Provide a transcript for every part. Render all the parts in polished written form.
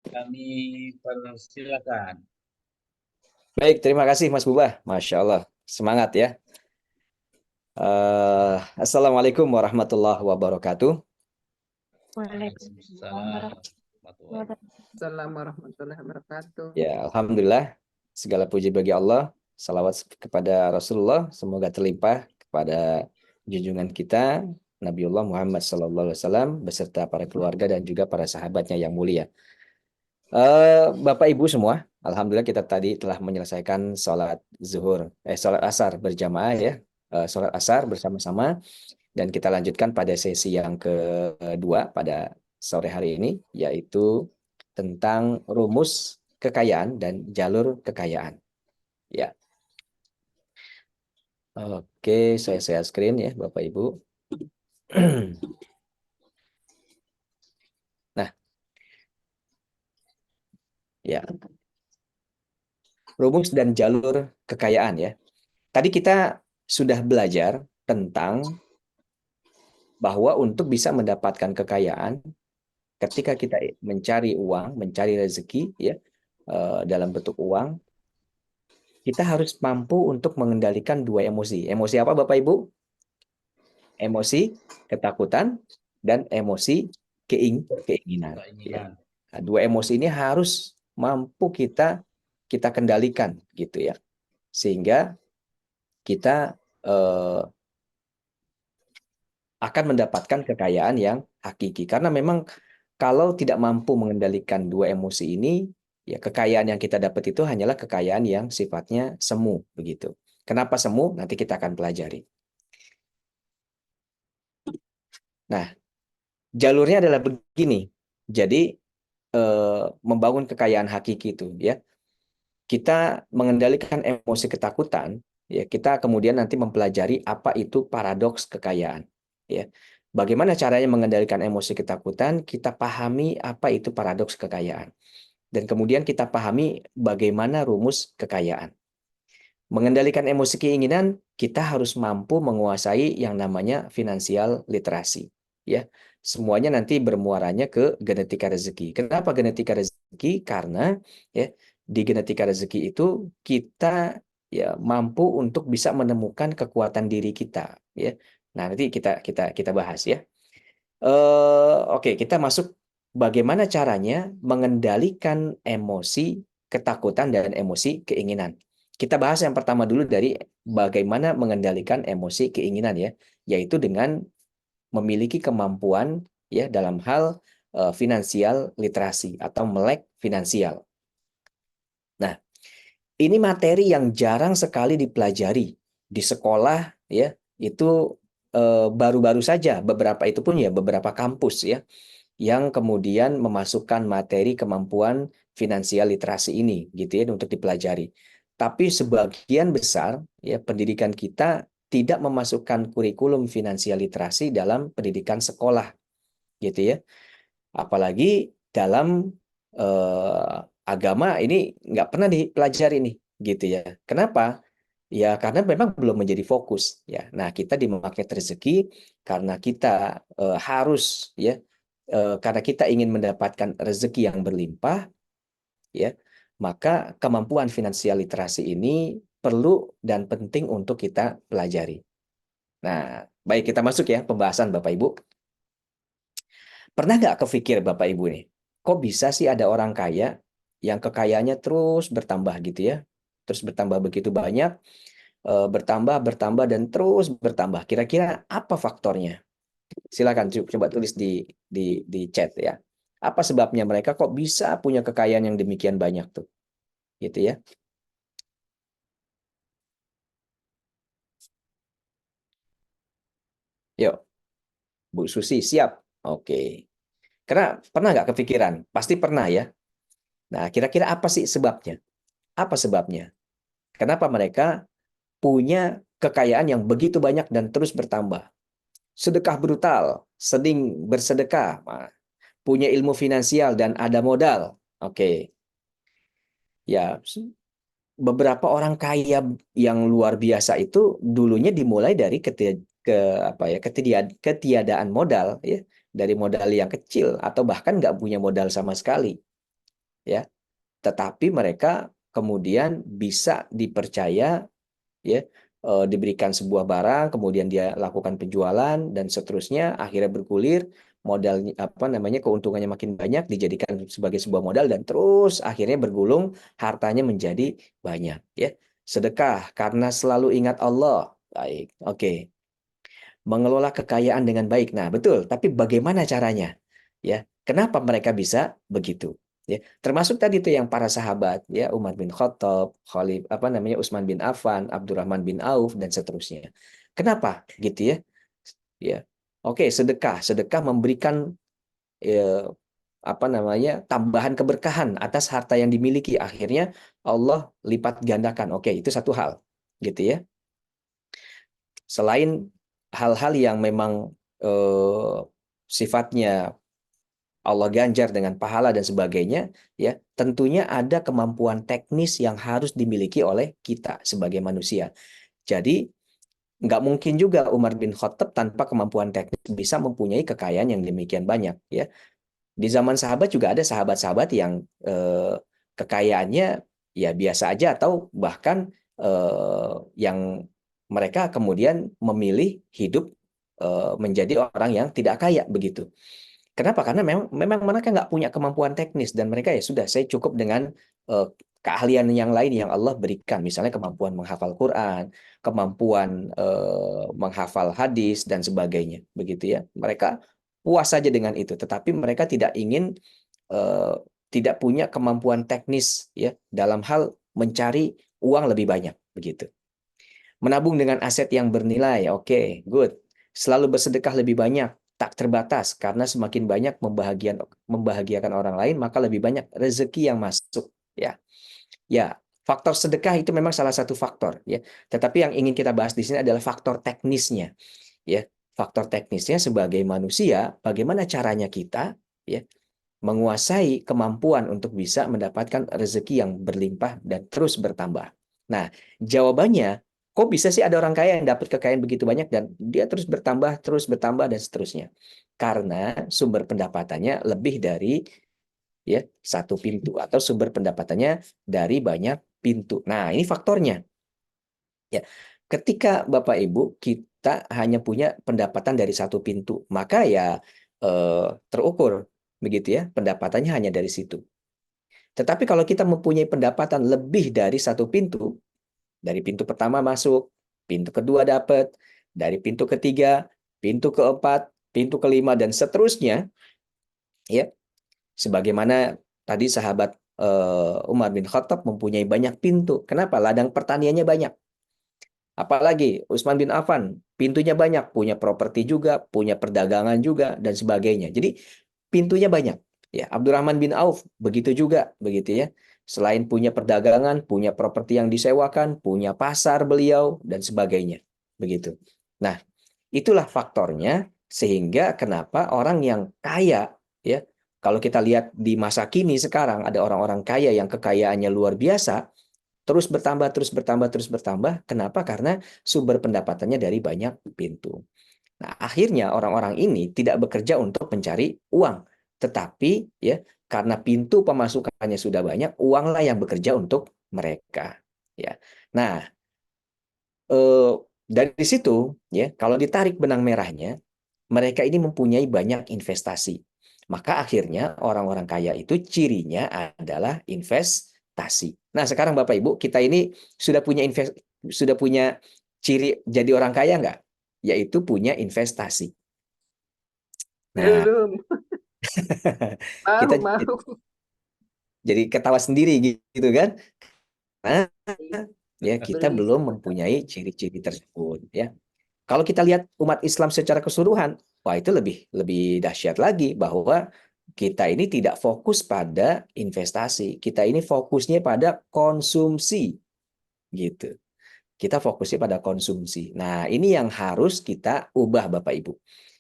Kami persilakan. Baik, terima kasih Mas Bubah. Masya Allah, semangat ya. Assalamualaikum warahmatullahi wabarakatuh. Waalaikumsalam Waalaikumsalam warahmatullahi wabarakatuh. Assalamualaikum warahmatullahi wabarakatuh. Ya, Alhamdulillah, segala puji bagi Allah. Salawat kepada Rasulullah, semoga terlimpah kepada junjungan kita Nabiullah Muhammad SAW beserta para keluarga dan juga para sahabatnya yang mulia. Bapak Ibu semua, Alhamdulillah kita tadi telah menyelesaikan sholat asar berjamaah ya, sholat asar bersama-sama. Dan kita lanjutkan pada sesi yang kedua pada sore hari ini, yaitu tentang rumus kekayaan dan jalur kekayaan. Ya, oke, saya share screen ya, Bapak Ibu. Nah, ya, rumus dan jalur kekayaan ya. Tadi kita sudah belajar tentang bahwa untuk bisa mendapatkan kekayaan, ketika kita mencari uang, mencari rezeki ya, dalam bentuk uang, kita harus mampu untuk mengendalikan dua emosi. Emosi apa Bapak Ibu? Emosi ketakutan dan emosi keinginan. Ya. Keinginan. Nah, dua emosi ini harus mampu kita kendalikan gitu ya, sehingga kita akan mendapatkan kekayaan yang hakiki. Karena memang kalau tidak mampu mengendalikan dua emosi ini, ya kekayaan yang kita dapat itu hanyalah kekayaan yang sifatnya semu begitu. Kenapa semu? Nanti kita akan pelajari. Nah, jalurnya adalah begini. Jadi membangun kekayaan hakiki itu ya. Kita mengendalikan emosi ketakutan, ya kita kemudian nanti mempelajari apa itu paradoks kekayaan. Ya. Bagaimana caranya mengendalikan emosi ketakutan? Kita pahami apa itu paradoks kekayaan. Dan kemudian kita pahami bagaimana rumus kekayaan. Mengendalikan emosi keinginan, kita harus mampu menguasai yang namanya finansial literasi. Ya, semuanya nanti bermuaranya ke genetika rezeki. Kenapa genetika rezeki? Karena ya di genetika rezeki itu kita ya mampu untuk bisa menemukan kekuatan diri kita. Ya, nah nanti kita bahas ya. Oke, kita masuk bagaimana caranya mengendalikan emosi ketakutan dan emosi keinginan. Kita bahas yang pertama dulu dari bagaimana mengendalikan emosi keinginan ya, yaitu dengan memiliki kemampuan ya dalam hal finansial literasi atau melek finansial. Nah, ini materi yang jarang sekali dipelajari di sekolah ya, itu baru-baru saja beberapa itu pun ya beberapa kampus ya yang kemudian memasukkan materi kemampuan finansial literasi ini gitu ya untuk dipelajari. Tapi sebagian besar ya pendidikan kita tidak memasukkan kurikulum finansial literasi dalam pendidikan sekolah gitu ya. Apalagi dalam agama ini nggak pernah dipelajari nih gitu ya. Kenapa? Ya karena memang belum menjadi fokus ya. Nah, kita di Magnet Rezeki karena kita harus ya karena kita ingin mendapatkan rezeki yang berlimpah ya, maka kemampuan finansial literasi ini perlu dan penting untuk kita pelajari. Nah, baik kita masuk ya pembahasan Bapak Ibu. Pernah nggak kepikir Bapak Ibu nih, kok bisa sih ada orang kaya yang kekayaannya terus bertambah gitu ya, terus bertambah begitu banyak, bertambah, bertambah, dan terus bertambah. Kira-kira apa faktornya? Silakan coba tulis di chat ya. Apa sebabnya mereka kok bisa punya kekayaan yang demikian banyak tuh? Gitu ya. Yuk, Bu Susi siap. Oke. Karena pernah nggak kepikiran? Pasti pernah ya. Nah, kira-kira apa sih sebabnya? Apa sebabnya? Kenapa mereka punya kekayaan yang begitu banyak dan terus bertambah? Sedekah brutal, sedang bersedekah, punya ilmu finansial dan ada modal. Oke. Ya, beberapa orang kaya yang luar biasa itu dulunya dimulai dari ketiadaan modal ya, dari modal yang kecil atau bahkan nggak punya modal sama sekali. ya, tetapi mereka kemudian bisa dipercaya, ya, diberikan sebuah barang, kemudian dia lakukan penjualan dan seterusnya, akhirnya bergulir, modal apa namanya keuntungannya makin banyak, dijadikan sebagai sebuah modal dan terus akhirnya bergulung, hartanya menjadi banyak, ya. Sedekah karena selalu ingat Allah. Baik, oke. Mengelola kekayaan dengan baik. Nah, betul, tapi bagaimana caranya? Ya, kenapa mereka bisa begitu? Ya, termasuk tadi itu yang para sahabat, ya, Umar bin Khattab, Khalid apa namanya Utsman bin Affan, Abdurrahman bin Auf dan seterusnya. Kenapa gitu ya? Ya. Oke, sedekah. Sedekah memberikan ya, apa namanya? Tambahan keberkahan atas harta yang dimiliki. Akhirnya Allah lipat gandakan. Oke, itu satu hal. Gitu ya. Selain hal-hal yang memang sifatnya Allah ganjar dengan pahala dan sebagainya, ya tentunya ada kemampuan teknis yang harus dimiliki oleh kita sebagai manusia. Jadi nggak mungkin juga Umar bin Khattab tanpa kemampuan teknis bisa mempunyai kekayaan yang demikian banyak. Ya, di zaman sahabat juga ada sahabat-sahabat yang kekayaannya ya biasa aja atau bahkan yang mereka kemudian memilih hidup menjadi orang yang tidak kaya begitu. Kenapa? Karena memang mereka nggak punya kemampuan teknis dan mereka ya sudah saya cukup dengan keahlian yang lain yang Allah berikan, misalnya kemampuan menghafal Quran, kemampuan menghafal hadis dan sebagainya, begitu ya. Mereka puas saja dengan itu, tetapi mereka tidak ingin eh, tidak punya kemampuan teknis ya dalam hal mencari uang lebih banyak, begitu. Menabung dengan aset yang bernilai, oke, good. Selalu bersedekah lebih banyak, tak terbatas, karena semakin banyak membahagiakan orang lain, maka lebih banyak rezeki yang masuk. Ya, ya. Faktor sedekah itu memang salah satu faktor, ya. Tetapi yang ingin kita bahas di sini adalah faktor teknisnya, ya. Faktor teknisnya sebagai manusia, bagaimana caranya kita, ya, menguasai kemampuan untuk bisa mendapatkan rezeki yang berlimpah dan terus bertambah. Nah, jawabannya, kok bisa sih ada orang kaya yang dapat kekayaan begitu banyak dan dia terus bertambah dan seterusnya? Karena sumber pendapatannya lebih dari ya satu pintu atau sumber pendapatannya dari banyak pintu. Nah, ini faktornya. Ya, ketika Bapak Ibu kita hanya punya pendapatan dari satu pintu, maka ya terukur begitu ya, pendapatannya hanya dari situ. Tetapi kalau kita mempunyai pendapatan lebih dari satu pintu, dari pintu pertama masuk, pintu kedua dapat, dari pintu ketiga, pintu keempat, pintu kelima dan seterusnya, ya, sebagaimana tadi sahabat Umar bin Khattab mempunyai banyak pintu. Kenapa? Ladang pertaniannya banyak. Apalagi Utsman bin Affan, pintunya banyak, punya properti juga, punya perdagangan juga, dan sebagainya. Jadi pintunya banyak. Ya, Abdurrahman bin Auf begitu juga, begitu ya. Selain punya perdagangan, punya properti yang disewakan, punya pasar beliau, dan sebagainya. Begitu. Nah, itulah faktornya sehingga kenapa orang yang kaya, ya, kalau kita lihat di masa kini sekarang ada orang-orang kaya yang kekayaannya luar biasa, terus bertambah, terus bertambah, terus bertambah. Kenapa? Karena sumber pendapatannya dari banyak pintu. Nah, akhirnya orang-orang ini tidak bekerja untuk mencari uang, tetapi ya karena pintu pemasukannya sudah banyak, uanglah yang bekerja untuk mereka. Ya. Nah, dari situ ya kalau ditarik benang merahnya, mereka ini mempunyai banyak investasi. Maka akhirnya orang-orang kaya itu cirinya adalah investasi. Nah, sekarang Bapak Ibu, kita ini sudah punya ciri jadi orang kaya nggak? Yaitu punya investasi. Nah, Belum. kita Mau. jadi ketawa sendiri gitu kan? Nah, ya kita Beli belum siapa tahu. mempunyai ciri-ciri tersebut ya. Kalau kita lihat umat Islam secara keseluruhan, wah itu lebih lebih dahsyat lagi bahwa kita ini tidak fokus pada investasi, kita ini fokusnya pada konsumsi gitu. Kita fokusnya pada konsumsi. Nah, ini yang harus kita ubah Bapak Ibu.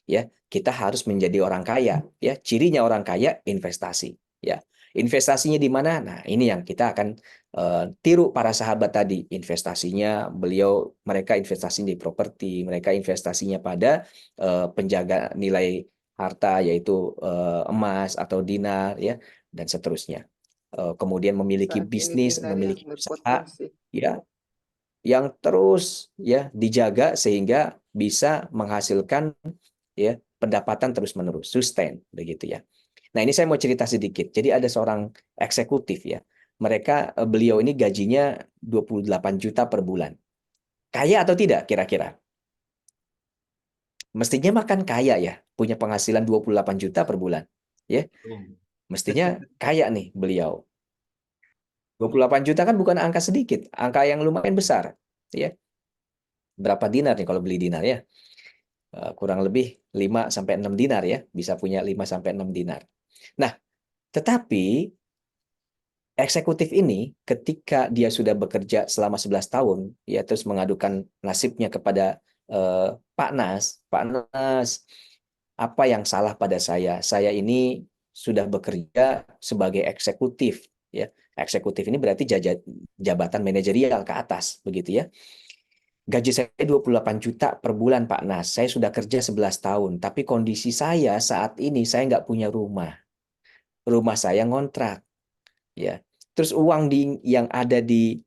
Ya, kita harus menjadi orang kaya, ya. Cirinya orang kaya investasi, ya. Investasinya di mana? Nah, ini yang kita akan tiru para sahabat tadi. Investasinya mereka investasi di properti, mereka investasinya pada penjaga nilai harta yaitu emas atau dinar ya dan seterusnya. kemudian memiliki Saat ini bisnis, dinar yang memiliki usaha, berpotensi. ya, yang terus ya dijaga sehingga bisa menghasilkan ya pendapatan terus-menerus, sustain begitu ya. Nah, ini saya mau cerita sedikit. Jadi ada seorang eksekutif ya. Beliau ini gajinya 28 juta per bulan. Kaya atau tidak kira-kira? Mestinya makan kaya ya, punya penghasilan 28 juta per bulan. Ya, mestinya kaya nih beliau. 28 juta kan bukan angka sedikit, angka yang lumayan besar. Ya. Berapa dinar nih kalau beli dinar ya? Kurang lebih 5 sampai 6 dinar ya, bisa punya 5 sampai 6 dinar. Nah, tetapi eksekutif ini ketika dia sudah bekerja selama 11 tahun ya terus mengadukan nasibnya kepada Pak Nas, Pak Nas, apa yang salah pada saya? Saya ini sudah bekerja sebagai eksekutif ya. Eksekutif ini berarti jabatan manajerial ke atas begitu ya. Gaji saya 28 juta per bulan Pak Nas. Saya sudah kerja 11 tahun, tapi kondisi saya saat ini saya nggak punya rumah. Rumah saya ngontrak ya. Terus uang yang ada di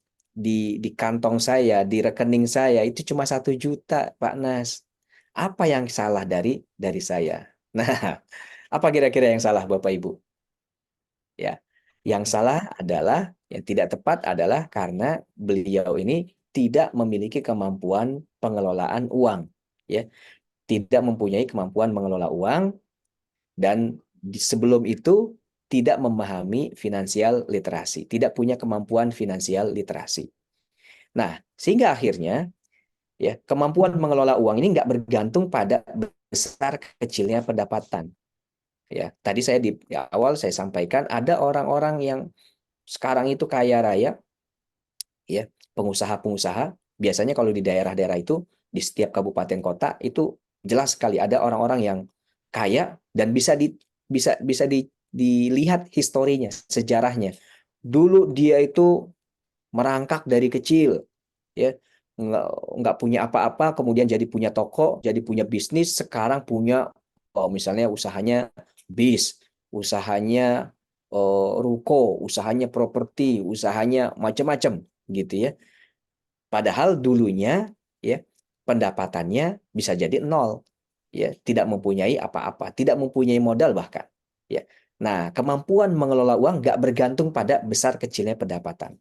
kantong saya, di rekening saya itu cuma 1 juta, Pak Nas. Apa yang salah dari saya? Nah, apa kira-kira yang salah Bapak Ibu? Ya, yang salah adalah yang tidak tepat adalah karena beliau ini tidak memiliki kemampuan pengelolaan uang, ya, tidak mempunyai kemampuan mengelola uang dan sebelum itu tidak memahami finansial literasi, tidak punya kemampuan finansial literasi. Nah, sehingga akhirnya ya kemampuan mengelola uang ini nggak bergantung pada besar kecilnya pendapatan. Ya, tadi saya di awal saya sampaikan ada orang-orang yang sekarang itu kaya raya, ya pengusaha-pengusaha. Biasanya kalau di daerah-daerah itu di setiap kabupaten kota itu jelas sekali ada orang-orang yang kaya dan bisa dilihat historinya, sejarahnya. Dulu dia itu merangkak dari kecil, ya nggak punya apa-apa, kemudian jadi punya toko, jadi punya bisnis, sekarang punya misalnya usahanya bis, usahanya ruko, usahanya properti, usahanya macam-macam gitu ya. Padahal dulunya ya pendapatannya bisa jadi nol, ya tidak mempunyai apa-apa, tidak mempunyai modal bahkan. Ya. Nah, kemampuan mengelola uang nggak bergantung pada besar kecilnya pendapatan.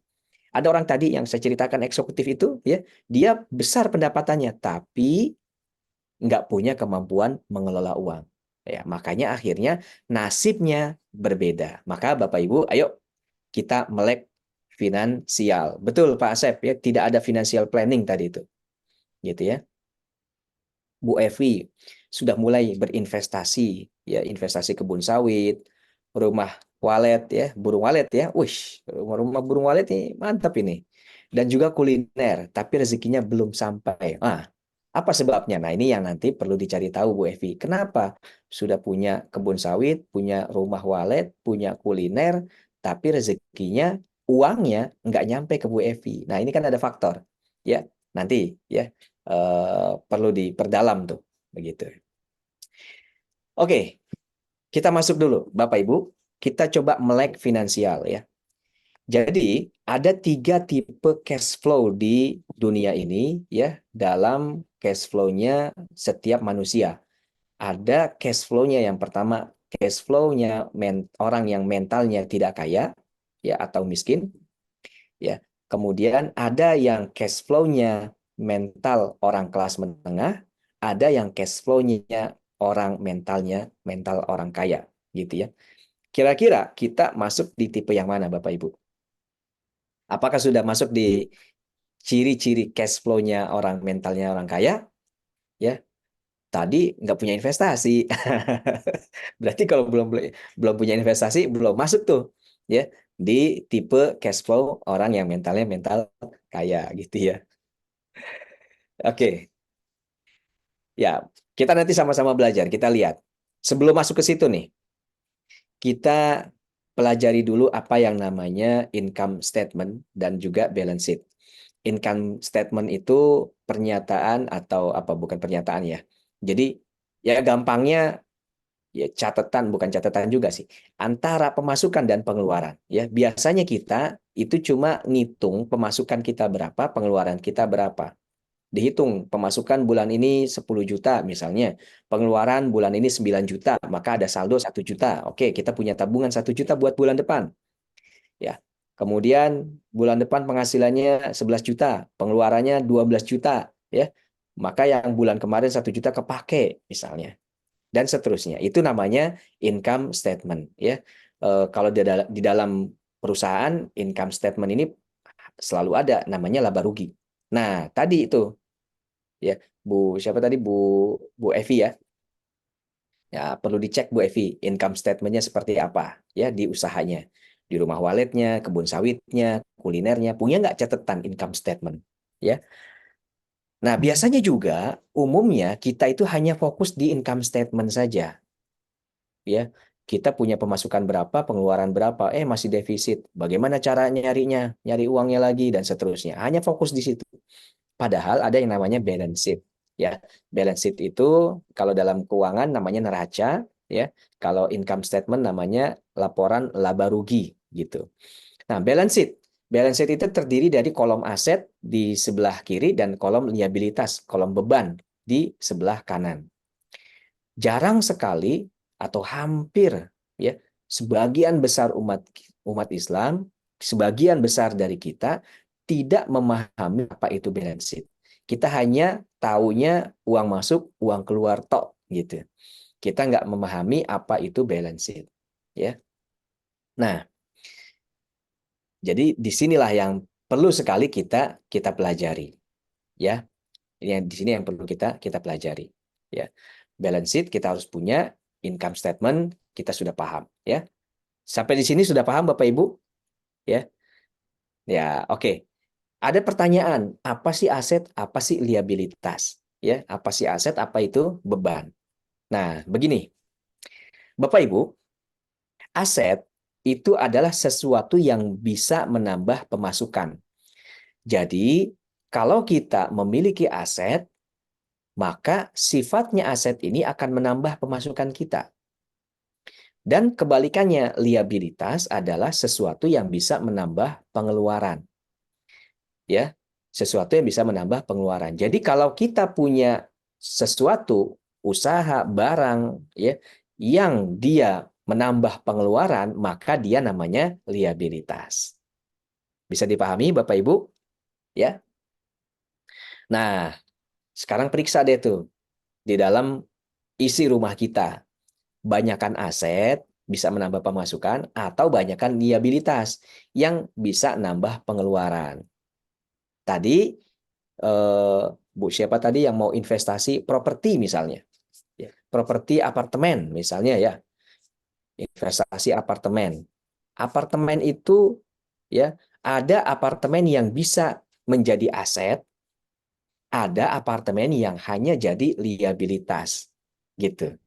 Ada orang tadi yang saya ceritakan eksekutif itu, ya dia besar pendapatannya, tapi nggak punya kemampuan mengelola uang. Ya, makanya akhirnya nasibnya berbeda. Maka Bapak Ibu, ayo kita melek finansial. Betul Pak Asep ya, tidak ada financial planning tadi itu. Gitu ya. Bu Evi sudah mulai berinvestasi ya, investasi kebun sawit, rumah walet ya, burung walet ya. Wih, rumah burung walet ini mantap ini. Dan juga kuliner, tapi rezekinya belum sampai. Apa sebabnya? Nah, ini yang nanti perlu dicari tahu Bu Evi. Kenapa sudah punya kebun sawit, punya rumah walet, punya kuliner, tapi rezekinya, uangnya nggak nyampe ke Bu Evi. Nah, ini kan ada faktor. Ya, nanti ya perlu diperdalam tuh, begitu. Oke, kita masuk dulu, Bapak Ibu. Kita coba melek finansial ya. Jadi ada 3 tipe cash flow di dunia ini ya, dalam cash flow-nya setiap manusia. Ada cash flow-nya yang pertama, cash flow-nya orang yang mentalnya tidak kaya ya atau miskin ya. Kemudian ada yang cash flow-nya mental orang kelas menengah, ada yang cash flow-nya orang mental orang kaya gitu ya. Kira-kira kita masuk di tipe yang mana Bapak Ibu? Apakah sudah masuk di ciri-ciri cash flow-nya orang mentalnya orang kaya? Ya, tadi nggak punya investasi. Berarti kalau belum punya investasi, belum masuk tuh ya di tipe cash flow orang yang mentalnya mental kaya gitu ya. Oke, ya kita nanti sama-sama belajar. Kita lihat. Sebelum masuk ke situ nih, kita pelajari dulu apa yang namanya income statement dan juga balance sheet. Income statement itu pernyataan atau apa bukan pernyataan ya. Jadi ya gampangnya ya catatan, bukan catatan juga sih, antara pemasukan dan pengeluaran. Ya, biasanya kita itu cuma ngitung pemasukan kita berapa, pengeluaran kita berapa. Dihitung pemasukan bulan ini 10 juta misalnya, pengeluaran bulan ini 9 juta, maka ada saldo 1 juta. Oke, kita punya tabungan 1 juta buat bulan depan. Ya. Kemudian bulan depan penghasilannya 11 juta, pengeluarannya 12 juta, ya. Maka yang bulan kemarin 1 juta kepake misalnya. Dan seterusnya. Itu namanya income statement, ya. Kalau di dalam perusahaan income statement ini selalu ada namanya laba rugi. Nah, tadi itu ya, Bu siapa tadi, Bu Evi ya. Ya, perlu dicek Bu Evi, income statement-nya seperti apa ya di usahanya. Di rumah waletnya, kebun sawitnya, kulinernya, punya nggak catatan income statement? Ya. Nah, biasanya juga umumnya kita itu hanya fokus di income statement saja. Ya. Kita punya pemasukan berapa, pengeluaran berapa, masih defisit. Bagaimana cara nyarinya, nyari uangnya lagi dan seterusnya. Hanya fokus di situ. Padahal ada yang namanya balance sheet. Ya, balance sheet itu kalau dalam keuangan namanya neraca, ya. Kalau income statement namanya laporan laba rugi, gitu. Nah, balance sheet itu terdiri dari kolom aset di sebelah kiri dan kolom liabilitas, kolom beban di sebelah kanan. Jarang sekali atau hampir ya sebagian besar umat Islam, sebagian besar dari kita tidak memahami apa itu balance sheet. Kita hanya taunya uang masuk, uang keluar tok gitu. Kita nggak memahami apa itu balance sheet, ya. Nah, jadi disinilah yang perlu sekali kita pelajari, ya. Yang di sini yang perlu kita pelajari, ya. Balance sheet kita harus punya, income statement kita sudah paham, ya. Sampai di sini sudah paham Bapak Ibu, ya. Ya, oke. Ada pertanyaan, apa sih aset, apa sih liabilitas? Ya, apa sih aset, apa itu beban? Nah, begini. Bapak Ibu, aset itu adalah sesuatu yang bisa menambah pemasukan. Jadi, kalau kita memiliki aset, maka sifatnya aset ini akan menambah pemasukan kita. Dan kebalikannya, liabilitas adalah sesuatu yang bisa menambah pengeluaran. Ya, sesuatu yang bisa menambah pengeluaran. Jadi kalau kita punya sesuatu, usaha, barang, ya, yang dia menambah pengeluaran, maka dia namanya liabilitas. Bisa dipahami Bapak Ibu? Ya. Nah, sekarang periksa deh tuh di dalam isi rumah kita. Banyakkan aset bisa menambah pemasukan atau banyakkan liabilitas yang bisa nambah pengeluaran. Tadi Bu siapa tadi yang mau investasi properti misalnya, ya, properti apartemen misalnya ya, investasi apartemen. Apartemen itu ya ada apartemen yang bisa menjadi aset, ada apartemen yang hanya jadi liabilitas, gitu.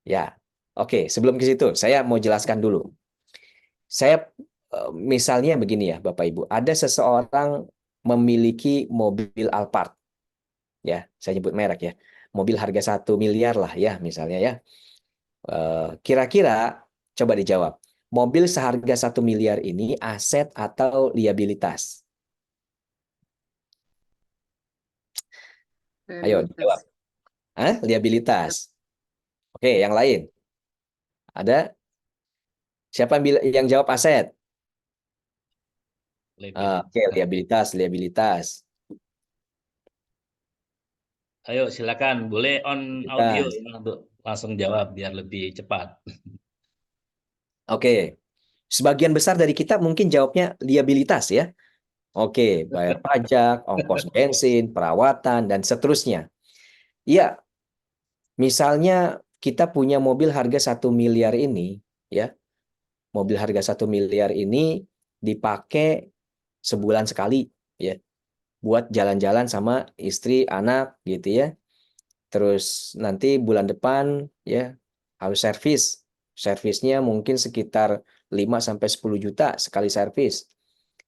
Ya, oke. Sebelum ke situ, saya mau jelaskan dulu. Saya misalnya begini ya, Bapak Ibu, ada seseorang memiliki mobil Alphard, ya, saya nyebut merek ya, mobil harga 1 miliar lah ya, misalnya ya. Kira-kira coba dijawab, mobil seharga 1 miliar ini aset atau liabilitas? Ayo dijawab. Liabilitas. Liabilitas. Oke, yang lain ada? Siapa yang jawab aset? Oke, liabilitas, liabilitas. Ayo silakan, boleh on audio Liabilitas. ya, untuk langsung jawab biar lebih cepat. Oke, sebagian besar dari kita mungkin jawabnya liabilitas ya. Oke, bayar pajak, ongkos bensin, perawatan, dan seterusnya. Iya, misalnya kita punya mobil harga 1 miliar ini, ya, mobil harga 1 miliar ini dipakai sebulan sekali, ya, buat jalan-jalan sama istri, anak, gitu ya. Terus nanti bulan depan, ya, harus servis. Servisnya mungkin sekitar 5-10 juta sekali servis.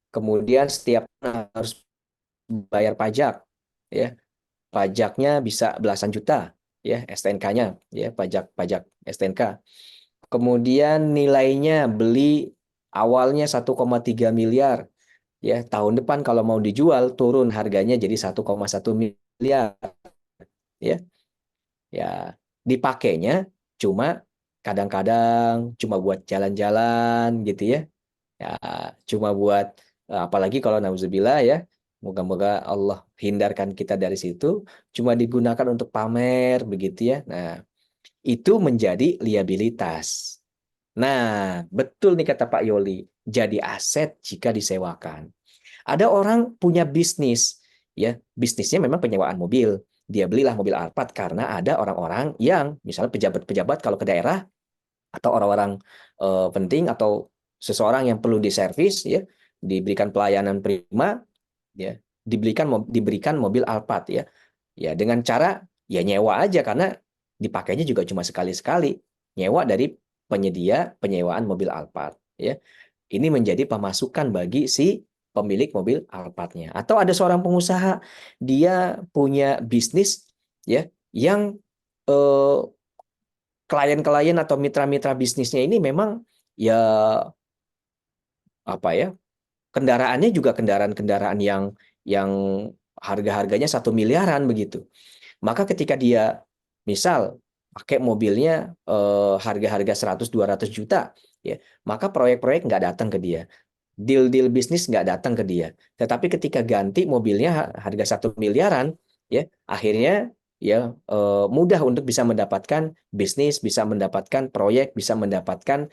Kemudian setiap harus bayar pajak, ya. Pajaknya bisa belasan juta. ya STNK-nya, ya pajak STNK. Kemudian nilainya beli awalnya 1,3 miliar, ya tahun depan kalau mau dijual turun harganya jadi 1,1 miliar, ya. Ya, dipakainya cuma kadang-kadang cuma buat jalan-jalan gitu ya. Ya, cuma buat apalagi kalau nauzubillah ya. Moga-moga Allah hindarkan kita dari situ, cuma digunakan untuk pamer begitu ya. Nah, itu menjadi liabilitas. Nah, betul nih kata Pak Yoli, jadi aset jika disewakan. Ada orang punya bisnis, ya bisnisnya memang penyewaan mobil. Dia belilah mobil Alphard karena ada orang-orang yang misalnya pejabat-pejabat kalau ke daerah atau orang-orang penting atau seseorang yang perlu diservis, ya diberikan pelayanan prima, ya diberikan mobil Alphard ya, ya dengan cara ya nyewa aja karena dipakainya juga cuma sekali-sekali, nyewa dari penyedia penyewaan mobil Alphard ya. Ini menjadi pemasukan bagi si pemilik mobil Alphardnya. Atau ada seorang pengusaha, dia punya bisnis ya yang eh, klien-klien atau mitra-mitra bisnisnya ini memang ya apa ya, kendaraannya juga kendaraan-kendaraan yang harga-harganya 1 miliaran begitu. Maka ketika dia misal pakai mobilnya harga-harga 100-200 juta, ya, maka proyek-proyek nggak datang ke dia. Deal-deal bisnis nggak datang ke dia. Tetapi ketika ganti mobilnya harga 1 miliaran, ya akhirnya ya mudah untuk bisa mendapatkan bisnis, bisa mendapatkan proyek, bisa mendapatkan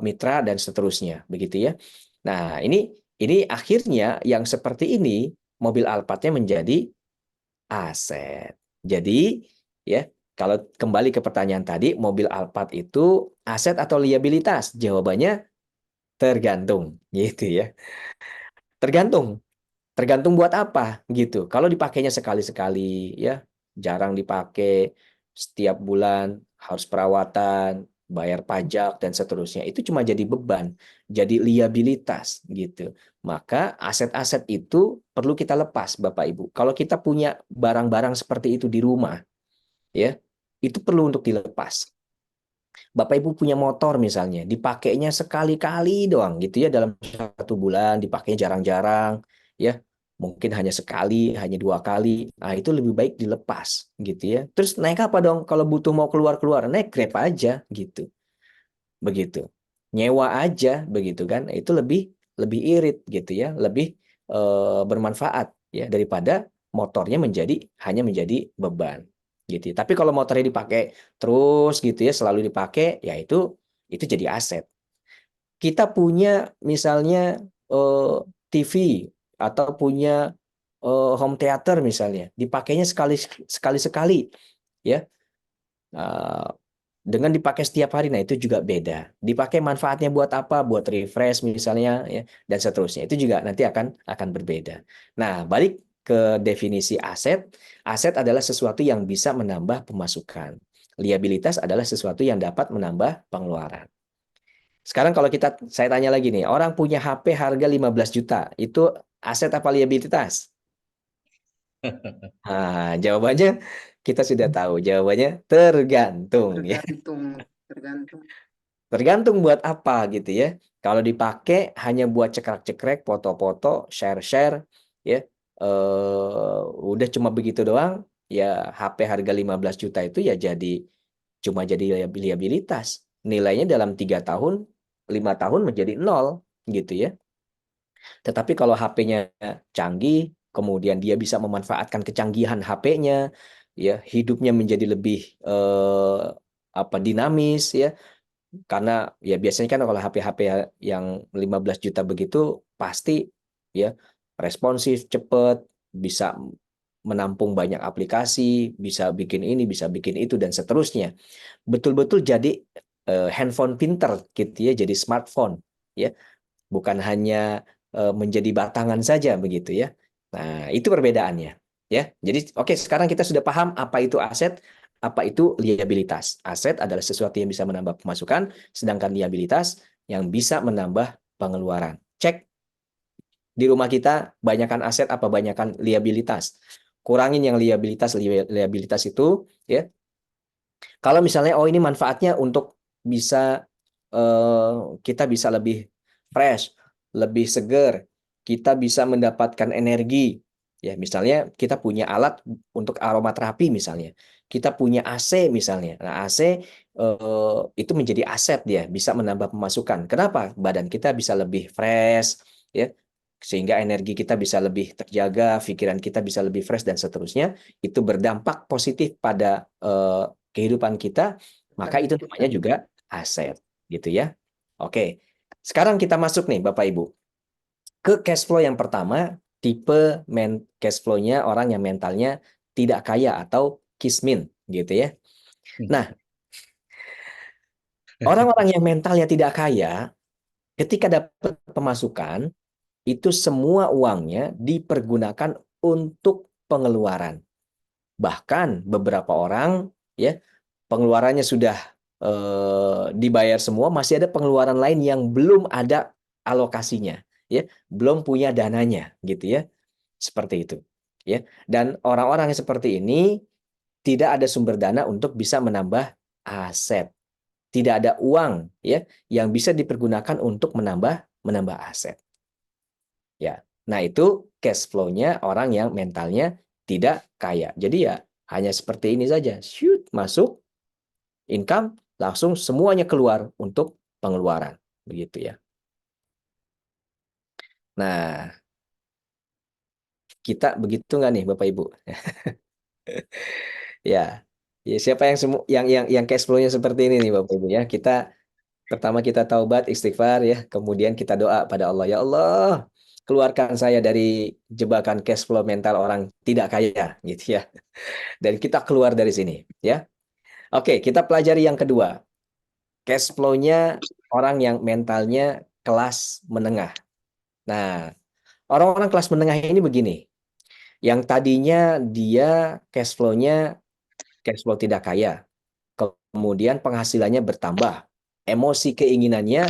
mitra dan seterusnya, begitu ya. Nah, ini akhirnya yang seperti ini mobil Alphardnya menjadi aset. Jadi, ya, kalau kembali ke pertanyaan tadi, mobil Alphard itu aset atau liabilitas? Jawabannya tergantung, gitu ya. Tergantung. Tergantung buat apa, gitu. Kalau dipakainya sekali-sekali, ya, jarang dipakai, setiap bulan harus perawatan, bayar pajak dan seterusnya. Itu cuma jadi beban, jadi liabilitas, gitu. Maka aset-aset itu perlu kita lepas, Bapak Ibu. Kalau kita punya barang-barang seperti itu di rumah, ya, itu perlu untuk dilepas. Bapak Ibu punya motor misalnya, dipakainya sekali-kali doang gitu ya dalam 1 bulan, dipakai jarang-jarang, ya mungkin hanya sekali, hanya 2 kali. Nah itu lebih baik dilepas gitu ya. Terus naik apa dong? Kalau butuh mau keluar-keluar, naik Grab aja gitu, begitu. Nyewa aja begitu kan? Itu lebih lebih irit gitu ya, lebih bermanfaat ya daripada motornya hanya menjadi beban gitu. Tapi kalau motornya dipakai terus gitu ya, selalu dipakai, ya itu jadi aset. Kita punya misalnya TV atau punya home theater misalnya, dipakainya sekali-sekali ya. Eh, dengan dipakai setiap hari, nah itu juga beda. Dipakai manfaatnya buat apa? Buat refresh misalnya, ya, dan seterusnya. Itu juga nanti akan berbeda. Nah, balik ke definisi aset. Aset adalah sesuatu yang bisa menambah pemasukan. Liabilitas adalah sesuatu yang dapat menambah pengeluaran. Sekarang kalau saya tanya lagi nih, orang punya HP harga 15 juta, itu aset apa liabilitas? Nah, jawabannya kita sudah tahu. Jawabannya tergantung ya. Tergantung, tergantung. Tergantung buat apa gitu ya. Kalau dipakai hanya buat cekrek-cekrek, foto-foto, share-share, ya, udah cuma begitu doang, ya HP harga 15 juta itu ya cuma jadi liabilitas. Nilainya dalam 3 tahun, 5 tahun menjadi nol gitu ya. Tetapi kalau HP-nya canggih, kemudian dia bisa memanfaatkan kecanggihan HP-nya, ya hidupnya menjadi lebih dinamis ya, karena ya biasanya kan kalau HP-HP yang 15 juta begitu pasti ya responsif, cepat, bisa menampung banyak aplikasi, bisa bikin ini, bisa bikin itu dan seterusnya. Betul-betul jadi handphone pinter gitu ya, jadi smartphone ya, bukan hanya menjadi batangan saja begitu ya. Nah, itu perbedaannya ya. Jadi oke, sekarang kita sudah paham apa itu aset, apa itu liabilitas. Aset adalah sesuatu yang bisa menambah pemasukan, sedangkan liabilitas yang bisa menambah pengeluaran. Cek di rumah kita, banyakkan aset apa banyakkan liabilitas. Kurangin yang liabilitas itu ya. Kalau misalnya oh ini manfaatnya untuk bisa kita bisa lebih fresh, lebih seger, kita bisa mendapatkan energi. Ya, misalnya kita punya alat untuk aromaterapi misalnya. Kita punya AC misalnya. Nah, AC itu menjadi aset dia, bisa menambah pemasukan. Kenapa? Badan kita bisa lebih fresh, ya. Sehingga energi kita bisa lebih terjaga, pikiran kita bisa lebih fresh dan seterusnya. Itu berdampak positif pada kehidupan kita, maka itu Kita. namanya juga aset, gitu ya. Oke, sekarang kita masuk nih Bapak Ibu ke cash flow yang pertama, tipe cash flow-nya orang yang mentalnya tidak kaya atau kismin, gitu ya. Nah, orang-orang yang mentalnya tidak kaya, ketika dapat pemasukan, itu semua uangnya dipergunakan untuk pengeluaran. Bahkan beberapa orang ya pengeluarannya sudah dibayar semua, masih ada pengeluaran lain yang belum ada alokasinya, ya, belum punya dananya, gitu ya, seperti itu, ya. Dan orang-orang yang seperti ini tidak ada sumber dana untuk bisa menambah aset, tidak ada uang, ya, yang bisa dipergunakan untuk menambah aset, ya. Nah itu cash flow-nya orang yang mentalnya tidak kaya. Jadi ya hanya seperti ini saja, shoot masuk income, langsung semuanya keluar untuk pengeluaran. Begitu ya. Nah, kita begitu nggak nih Bapak Ibu? Ya, ya siapa yang yang cash flow-nya seperti ini nih Bapak Ibu ya. Kita pertama kita taubat, istighfar ya, kemudian kita doa pada Allah, ya Allah, keluarkan saya dari jebakan cash flow mental orang tidak kaya gitu ya. Dan kita keluar dari sini ya. Oke, kita pelajari yang kedua. Cash flow-nya orang yang mentalnya kelas menengah. Nah, orang-orang kelas menengah ini begini, yang tadinya dia cash flow-nya cash flow tidak kaya, kemudian penghasilannya bertambah, emosi keinginannya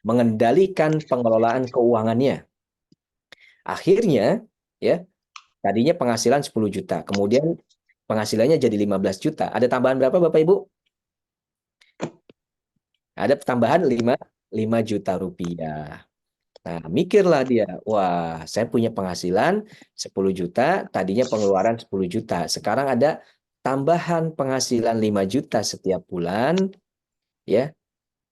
mengendalikan pengelolaan keuangannya. Akhirnya, ya, tadinya penghasilan 10 juta, kemudian penghasilannya jadi 15 juta. Ada tambahan berapa Bapak Ibu? Ada tambahan 5 juta rupiah. Nah, mikirlah dia, wah, saya punya penghasilan 10 juta, tadinya pengeluaran 10 juta. Sekarang ada tambahan penghasilan 5 juta setiap bulan, ya.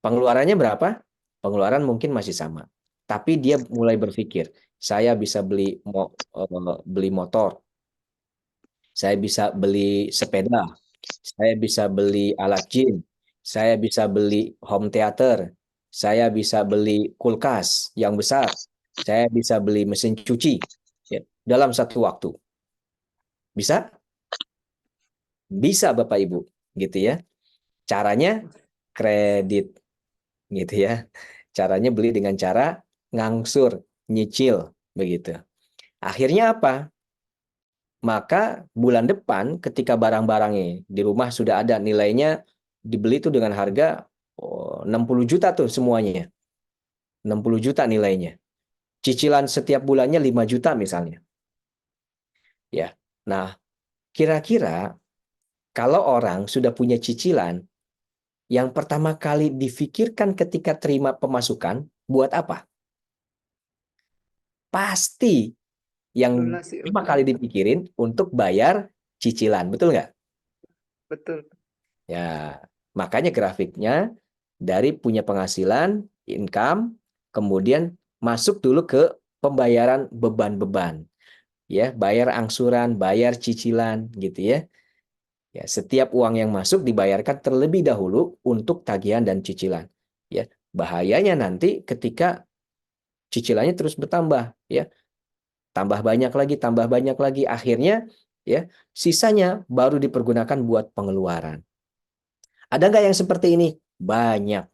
Pengeluarannya berapa? Pengeluaran mungkin masih sama. Tapi dia mulai berpikir, saya bisa beli motor, saya bisa beli sepeda, saya bisa beli alat gym, saya bisa beli home theater, saya bisa beli kulkas yang besar, saya bisa beli mesin cuci ya, dalam satu waktu. Bisa? Bisa Bapak Ibu, gitu ya. Caranya kredit, gitu ya. Caranya beli dengan cara ngangsur, nyicil, begitu. Akhirnya apa? Maka bulan depan ketika barang-barangnya di rumah sudah ada nilainya dibeli itu dengan harga 60 juta tuh semuanya. 60 juta nilainya. Cicilan setiap bulannya 5 juta misalnya. Ya. Nah, kira-kira kalau orang sudah punya cicilan, yang pertama kali difikirkan ketika terima pemasukan, buat apa? Pasti yang Lunasi pertama utang. kali dipikirin untuk bayar cicilan. Betul nggak? Betul. Ya, makanya grafiknya dari punya penghasilan, income, kemudian masuk dulu ke pembayaran beban-beban. Ya, bayar angsuran, bayar cicilan gitu ya. Ya, setiap uang yang masuk dibayarkan terlebih dahulu untuk tagihan dan cicilan. Ya, bahayanya nanti ketika cicilannya terus bertambah, ya. Tambah banyak lagi, akhirnya ya, sisanya baru dipergunakan buat pengeluaran. Ada nggak yang seperti ini? Banyak.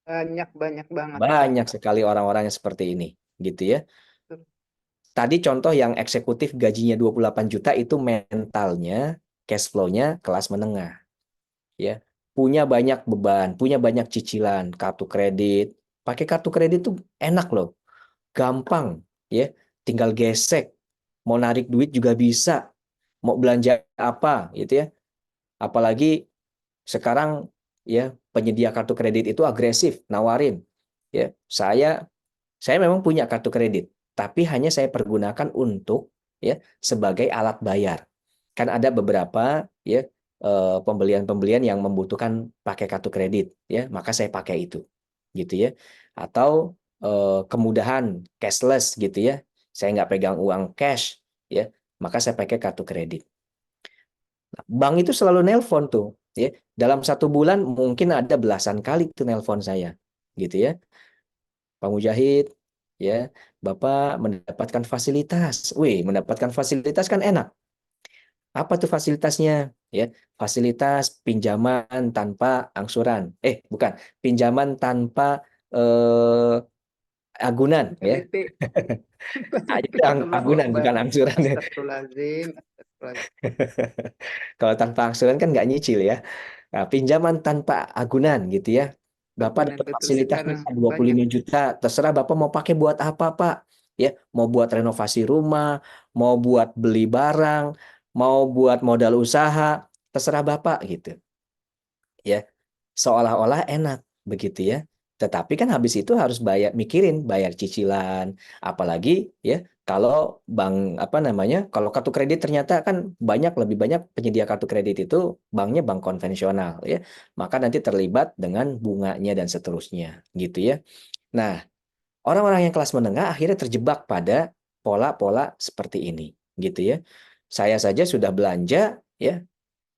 Banyak banget. Banyak sekali orang-orang yang seperti ini, gitu ya. Betul. Tadi contoh yang eksekutif gajinya 28 juta itu mentalnya, cash flow-nya kelas menengah, ya. Punya banyak beban, punya banyak cicilan, kartu kredit. Pakai kartu kredit tuh enak loh, gampang, ya. Tinggal gesek, mau narik duit juga bisa, mau belanja apa, gitu ya. Apalagi sekarang ya penyedia kartu kredit itu agresif nawarin. Ya, saya memang punya kartu kredit, tapi hanya saya pergunakan untuk ya sebagai alat bayar. Kan ada beberapa ya pembelian-pembelian yang membutuhkan pakai kartu kredit ya, maka saya pakai itu. Gitu ya. Atau kemudahan cashless gitu ya. Saya nggak pegang uang cash ya, maka saya pakai kartu kredit. Nah, bank itu selalu nelpon tuh ya. Dalam 1 bulan mungkin ada belasan kali tuh nelpon saya. Gitu ya. Pak Mujahid, ya, Bapak mendapatkan fasilitas. Wih, mendapatkan fasilitas kan enak. Apa tuh fasilitasnya? Ya, fasilitas pinjaman tanpa angsuran. Bukan, pinjaman tanpa agunan, ya. KDP. KDP Itu Kemah agunan Akbar. bukan angsuran ya. Astagfirullahaladzim. Astagfirullahaladzim. Kalau tanpa angsuran kan nggak nyicil ya. Nah, pinjaman tanpa agunan gitu ya. Bapak Agunan dapat betul fasilitas nih sekarang 25 banyak. juta, terserah Bapak mau pakai buat apa, Pak. Ya, mau buat renovasi rumah, mau buat beli barang, mau buat modal usaha, terserah Bapak gitu. Ya, seolah-olah enak begitu ya. Tetapi kan habis itu harus mikirin bayar cicilan, apalagi ya kalau bank apa namanya, kalau kartu kredit ternyata kan lebih banyak penyedia kartu kredit itu banknya bank konvensional ya. Maka nanti terlibat dengan bunganya dan seterusnya gitu ya. Nah, orang-orang yang kelas menengah akhirnya terjebak pada pola-pola seperti ini gitu ya. Saya saja sudah belanja ya.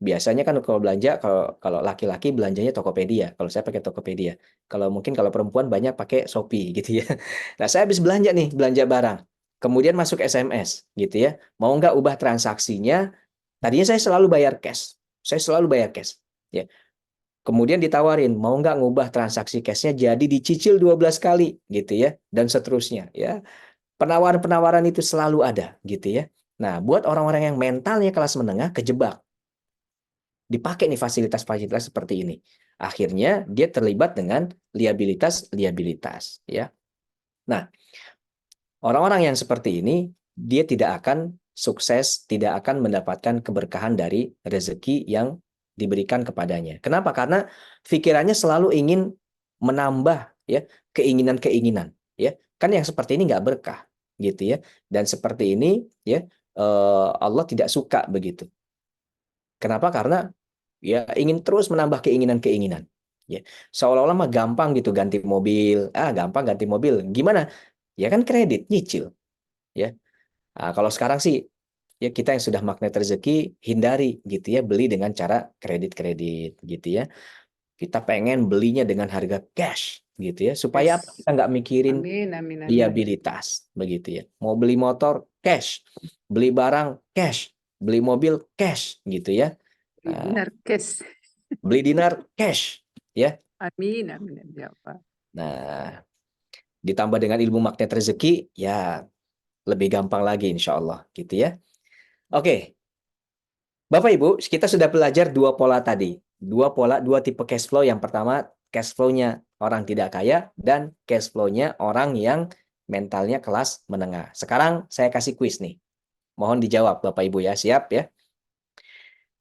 Biasanya kan kalau belanja, kalau kalau laki-laki belanjanya Tokopedia, kalau saya pakai Tokopedia. Kalau perempuan banyak pakai Shopee gitu ya. Nah, saya habis belanja nih, belanja barang. Kemudian masuk SMS gitu ya. Mau nggak ubah transaksinya? Tadinya saya selalu bayar cash. Saya selalu bayar cash. Ya. Kemudian ditawarin, mau nggak ngubah transaksi cashnya jadi dicicil 12 kali gitu ya, dan seterusnya ya. Penawaran-penawaran itu selalu ada gitu ya. Nah, buat orang-orang yang mentalnya kelas menengah kejebak, dipakai nih fasilitas-fasilitas seperti ini. Akhirnya dia terlibat dengan liabilitas ya. Nah, orang-orang yang seperti ini dia tidak akan sukses, tidak akan mendapatkan keberkahan dari rezeki yang diberikan kepadanya. Kenapa? Karena pikirannya selalu ingin menambah ya keinginan-keinginan ya. Kan yang seperti ini nggak berkah gitu ya. Dan seperti ini ya Allah tidak suka begitu. Kenapa? Karena ya ingin terus menambah keinginan-keinginan ya, seolah-olah mah gampang gitu ganti mobil, gampang ganti mobil gimana ya, kan kredit nyicil ya. Kalau sekarang sih ya kita yang sudah magnet rezeki hindari gitu ya beli dengan cara kredit-kredit gitu ya. Kita pengen belinya dengan harga cash gitu ya, supaya apa? Yes. Kita nggak mikirin Amin, amin, amin. liabilitas begitu ya. Mau beli motor cash, beli barang cash, beli mobil cash gitu ya. Nah, Dinar cash. beli dinar cash ya. Amin, amin, amin. Ya Allah. Nah, ditambah dengan ilmu magnet rezeki ya lebih gampang lagi insya Allah gitu ya. Oke, Bapak Ibu, kita sudah belajar dua pola tadi. Dua tipe cash flow. Yang pertama, cash flow-nya orang tidak kaya dan cash flow-nya orang yang mentalnya kelas menengah. Sekarang saya kasih kuis nih. Mohon dijawab Bapak Ibu ya, siap ya.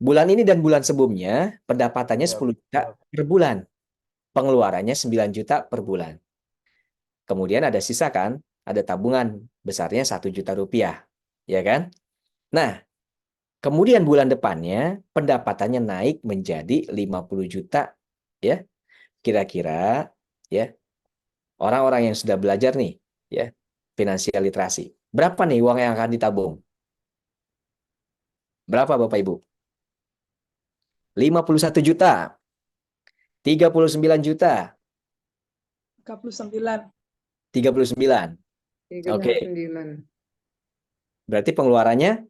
Bulan ini dan bulan sebelumnya pendapatannya 10 juta per bulan. Pengeluarannya 9 juta per bulan. Kemudian ada sisa kan, ada tabungan besarnya 1 juta rupiah. Ya kan? Nah, kemudian bulan depannya pendapatannya naik menjadi 50 juta. Ya, kira-kira ya orang-orang yang sudah belajar nih ya finansial literasi. Berapa nih uang yang akan ditabung? Berapa Bapak Ibu? 51 juta, 39 juta, 39. 39. Oke, 39. berarti pengeluarannya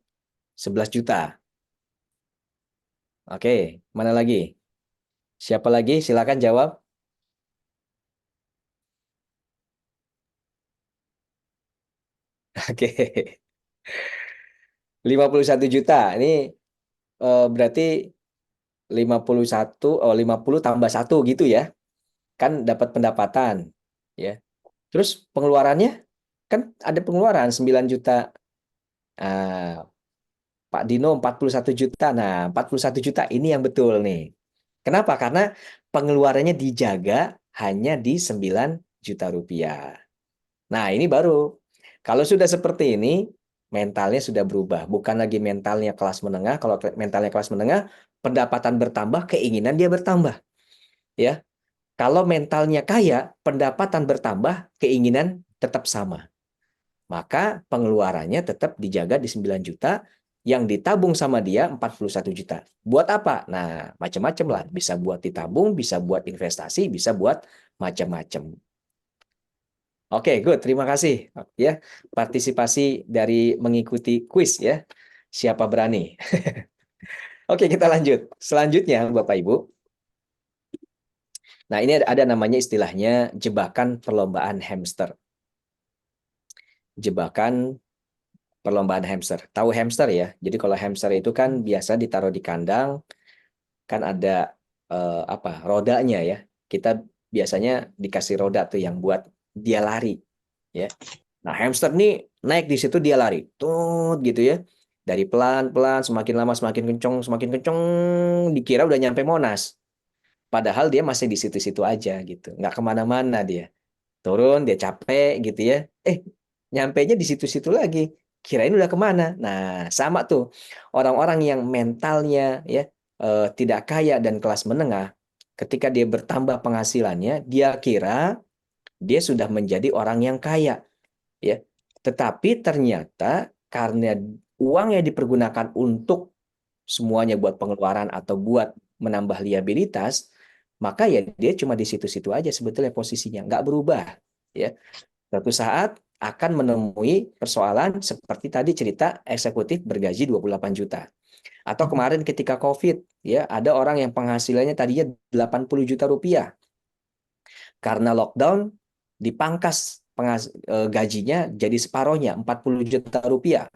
11 juta. Oke, mana lagi? Siapa lagi? Silakan jawab. Oke. 51 juta. Ini berarti 50 tambah 1 gitu ya. Kan dapat pendapatan ya. Terus pengeluarannya kan ada pengeluaran 9 juta. Pak Dino 41 juta. Nah, 41 juta ini yang betul nih. Kenapa? Karena pengeluarannya dijaga hanya di 9 juta rupiah. Nah, ini baru. Kalau sudah seperti ini, mentalnya sudah berubah. Bukan lagi mentalnya kelas menengah. Kalau mentalnya kelas menengah, pendapatan bertambah, keinginan dia bertambah. Ya, kalau mentalnya kaya, pendapatan bertambah, keinginan tetap sama. Maka pengeluarannya tetap dijaga di 9 juta, yang ditabung sama dia 41 juta. Buat apa? Nah, macam-macam lah. Bisa buat ditabung, bisa buat investasi, bisa buat macam-macam. Oke, good. Terima kasih ya partisipasi dari mengikuti kuis ya. Siapa berani? Oke, kita lanjut. Selanjutnya, Bapak Ibu. Nah, ini ada namanya istilahnya jebakan perlombaan hamster. Jebakan perlombaan hamster. Tahu hamster ya? Jadi kalau hamster itu kan biasa ditaruh di kandang, kan ada rodanya ya. Kita biasanya dikasih roda tuh yang buat dia lari ya. Nah, hamster nih naik di situ dia lari. Tut gitu ya. Dari pelan-pelan semakin lama semakin kenceng dikira udah nyampe Monas. Padahal dia masih di situ-situ aja gitu. Nggak kemana-mana dia. Turun dia capek gitu ya. Nyampainya di situ-situ lagi. Kirain udah kemana? Nah, sama tuh orang-orang yang mentalnya ya tidak kaya dan kelas menengah, ketika dia bertambah penghasilannya, dia kira dia sudah menjadi orang yang kaya, ya. Tetapi ternyata karena uang yang dipergunakan untuk semuanya buat pengeluaran atau buat menambah liabilitas, maka ya dia cuma di situ-situ aja sebetulnya posisinya, nggak berubah, ya. Suatu saat akan menemui persoalan seperti tadi cerita eksekutif bergaji 28 juta. Atau kemarin ketika COVID, ya ada orang yang penghasilannya tadinya 80 juta rupiah. Karena lockdown, dipangkas gajinya jadi separohnya, 40 juta rupiah.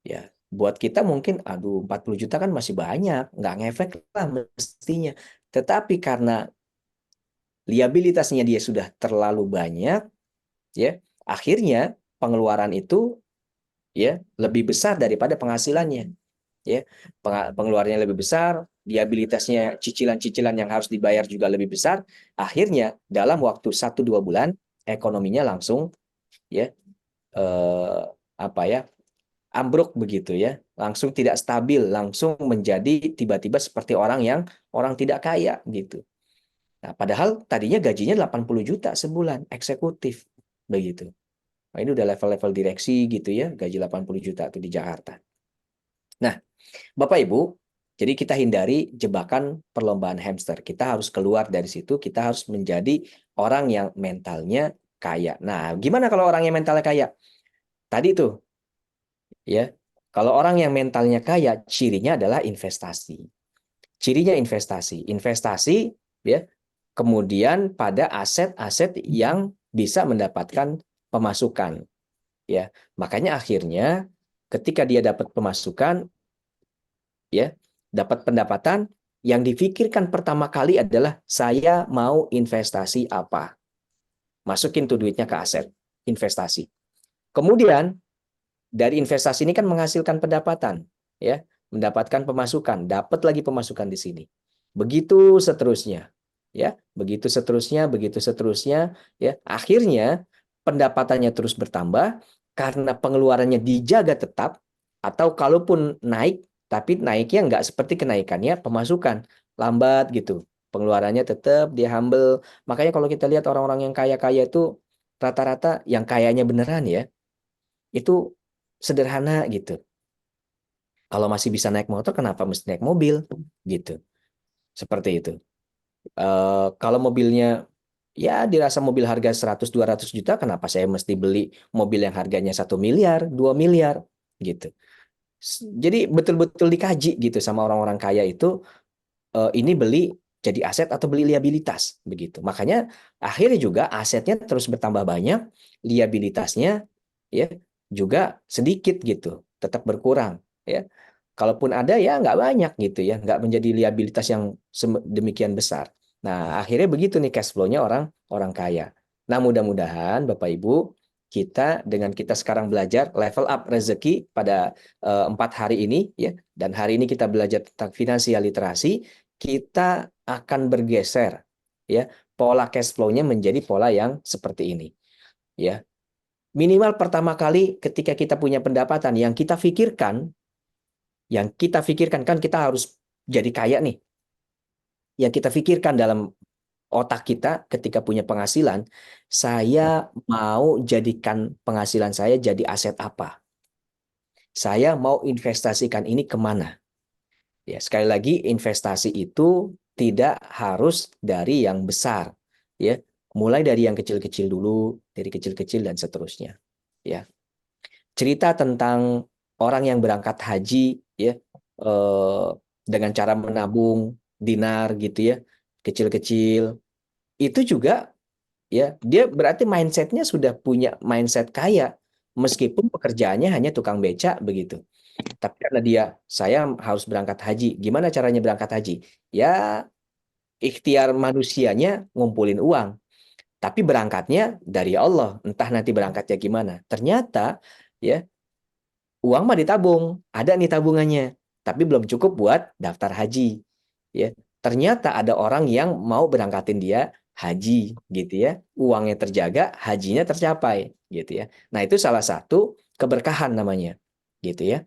Ya, buat kita mungkin, aduh 40 juta kan masih banyak, nggak ngefek lah mestinya. Tetapi karena liabilitasnya dia sudah terlalu banyak, ya akhirnya pengeluaran itu ya lebih besar daripada penghasilannya, ya pengeluarannya lebih besar, liabilitasnya cicilan-cicilan yang harus dibayar juga lebih besar, akhirnya dalam waktu 1-2 bulan ekonominya langsung ya ambruk begitu ya, langsung tidak stabil, langsung menjadi tiba-tiba seperti orang tidak kaya gitu. Nah, padahal tadinya gajinya 80 juta sebulan eksekutif begitu. Nah, ini udah level-level direksi gitu ya, gaji 80 juta itu di Jakarta. Nah, Bapak Ibu, jadi kita hindari jebakan perlombaan hamster. Kita harus keluar dari situ, kita harus menjadi orang yang mentalnya kaya. Nah, gimana kalau orang yang mentalnya kaya? Tadi tuh, ya, kalau orang yang mentalnya kaya, cirinya adalah investasi. Cirinya investasi. Investasi, ya, kemudian pada aset-aset yang bisa mendapatkan pemasukan. Ya, makanya akhirnya ketika dia dapat pemasukan, ya, dapat pendapatan, yang difikirkan pertama kali adalah saya mau investasi apa. Masukin tuh duitnya ke aset investasi. Kemudian dari investasi ini kan menghasilkan pendapatan, ya, mendapatkan pemasukan, dapat lagi pemasukan di sini. Begitu seterusnya, ya, begitu seterusnya, ya. Akhirnya pendapatannya terus bertambah karena pengeluarannya dijaga tetap, atau kalaupun naik, tapi naiknya nggak seperti kenaikannya pemasukan, lambat gitu. Pengeluarannya tetap dia humble. Makanya kalau kita lihat orang-orang yang kaya-kaya itu rata-rata yang kayanya beneran ya, itu sederhana gitu. Kalau masih bisa naik motor, kenapa mesti naik mobil? Gitu. Seperti itu. Kalau mobilnya ya dirasa mobil harga 100-200 juta, kenapa saya mesti beli mobil yang harganya 1 miliar, 2 miliar? Gitu. Jadi betul-betul dikaji gitu sama orang-orang kaya itu, ini beli jadi aset atau beli liabilitas. Begitu. Makanya akhirnya juga asetnya terus bertambah banyak, liabilitasnya ya juga sedikit gitu, tetap berkurang ya. Kalaupun ada ya nggak banyak gitu ya, nggak menjadi liabilitas yang demikian besar. Nah, akhirnya begitu nih cash flow-nya orang kaya. Nah, mudah-mudahan Bapak Ibu, kita dengan kita sekarang belajar level up rezeki pada 4 hari ini ya, dan hari ini kita belajar tentang finansial literasi, kita akan bergeser, ya, pola cash flow-nya menjadi pola yang seperti ini, ya. Minimal pertama kali ketika kita punya pendapatan yang kita pikirkan kan kita harus jadi kaya nih. Yang kita pikirkan dalam otak kita ketika punya penghasilan, saya mau jadikan penghasilan saya jadi aset apa? Saya mau investasikan ini kemana? Ya, sekali lagi investasi itu tidak harus dari yang besar, ya. Mulai dari yang kecil-kecil dulu, dari kecil-kecil dan seterusnya, ya. Cerita tentang orang yang berangkat haji, ya, dengan cara menabung dinar gitu ya, kecil-kecil, itu juga, ya, dia berarti mindsetnya sudah punya mindset kaya, meskipun pekerjaannya hanya tukang becak begitu. Tapi karena saya harus berangkat haji. Gimana caranya berangkat haji? Ya, ikhtiar manusianya ngumpulin uang. Tapi berangkatnya dari Allah. Entah nanti berangkatnya gimana. Ternyata, ya, uang mah ditabung. Ada nih tabungannya. Tapi belum cukup buat daftar haji. Ya, ternyata ada orang yang mau berangkatin dia haji, gitu ya. Uangnya terjaga, hajinya tercapai, gitu ya. Nah, itu salah satu keberkahan namanya, gitu ya.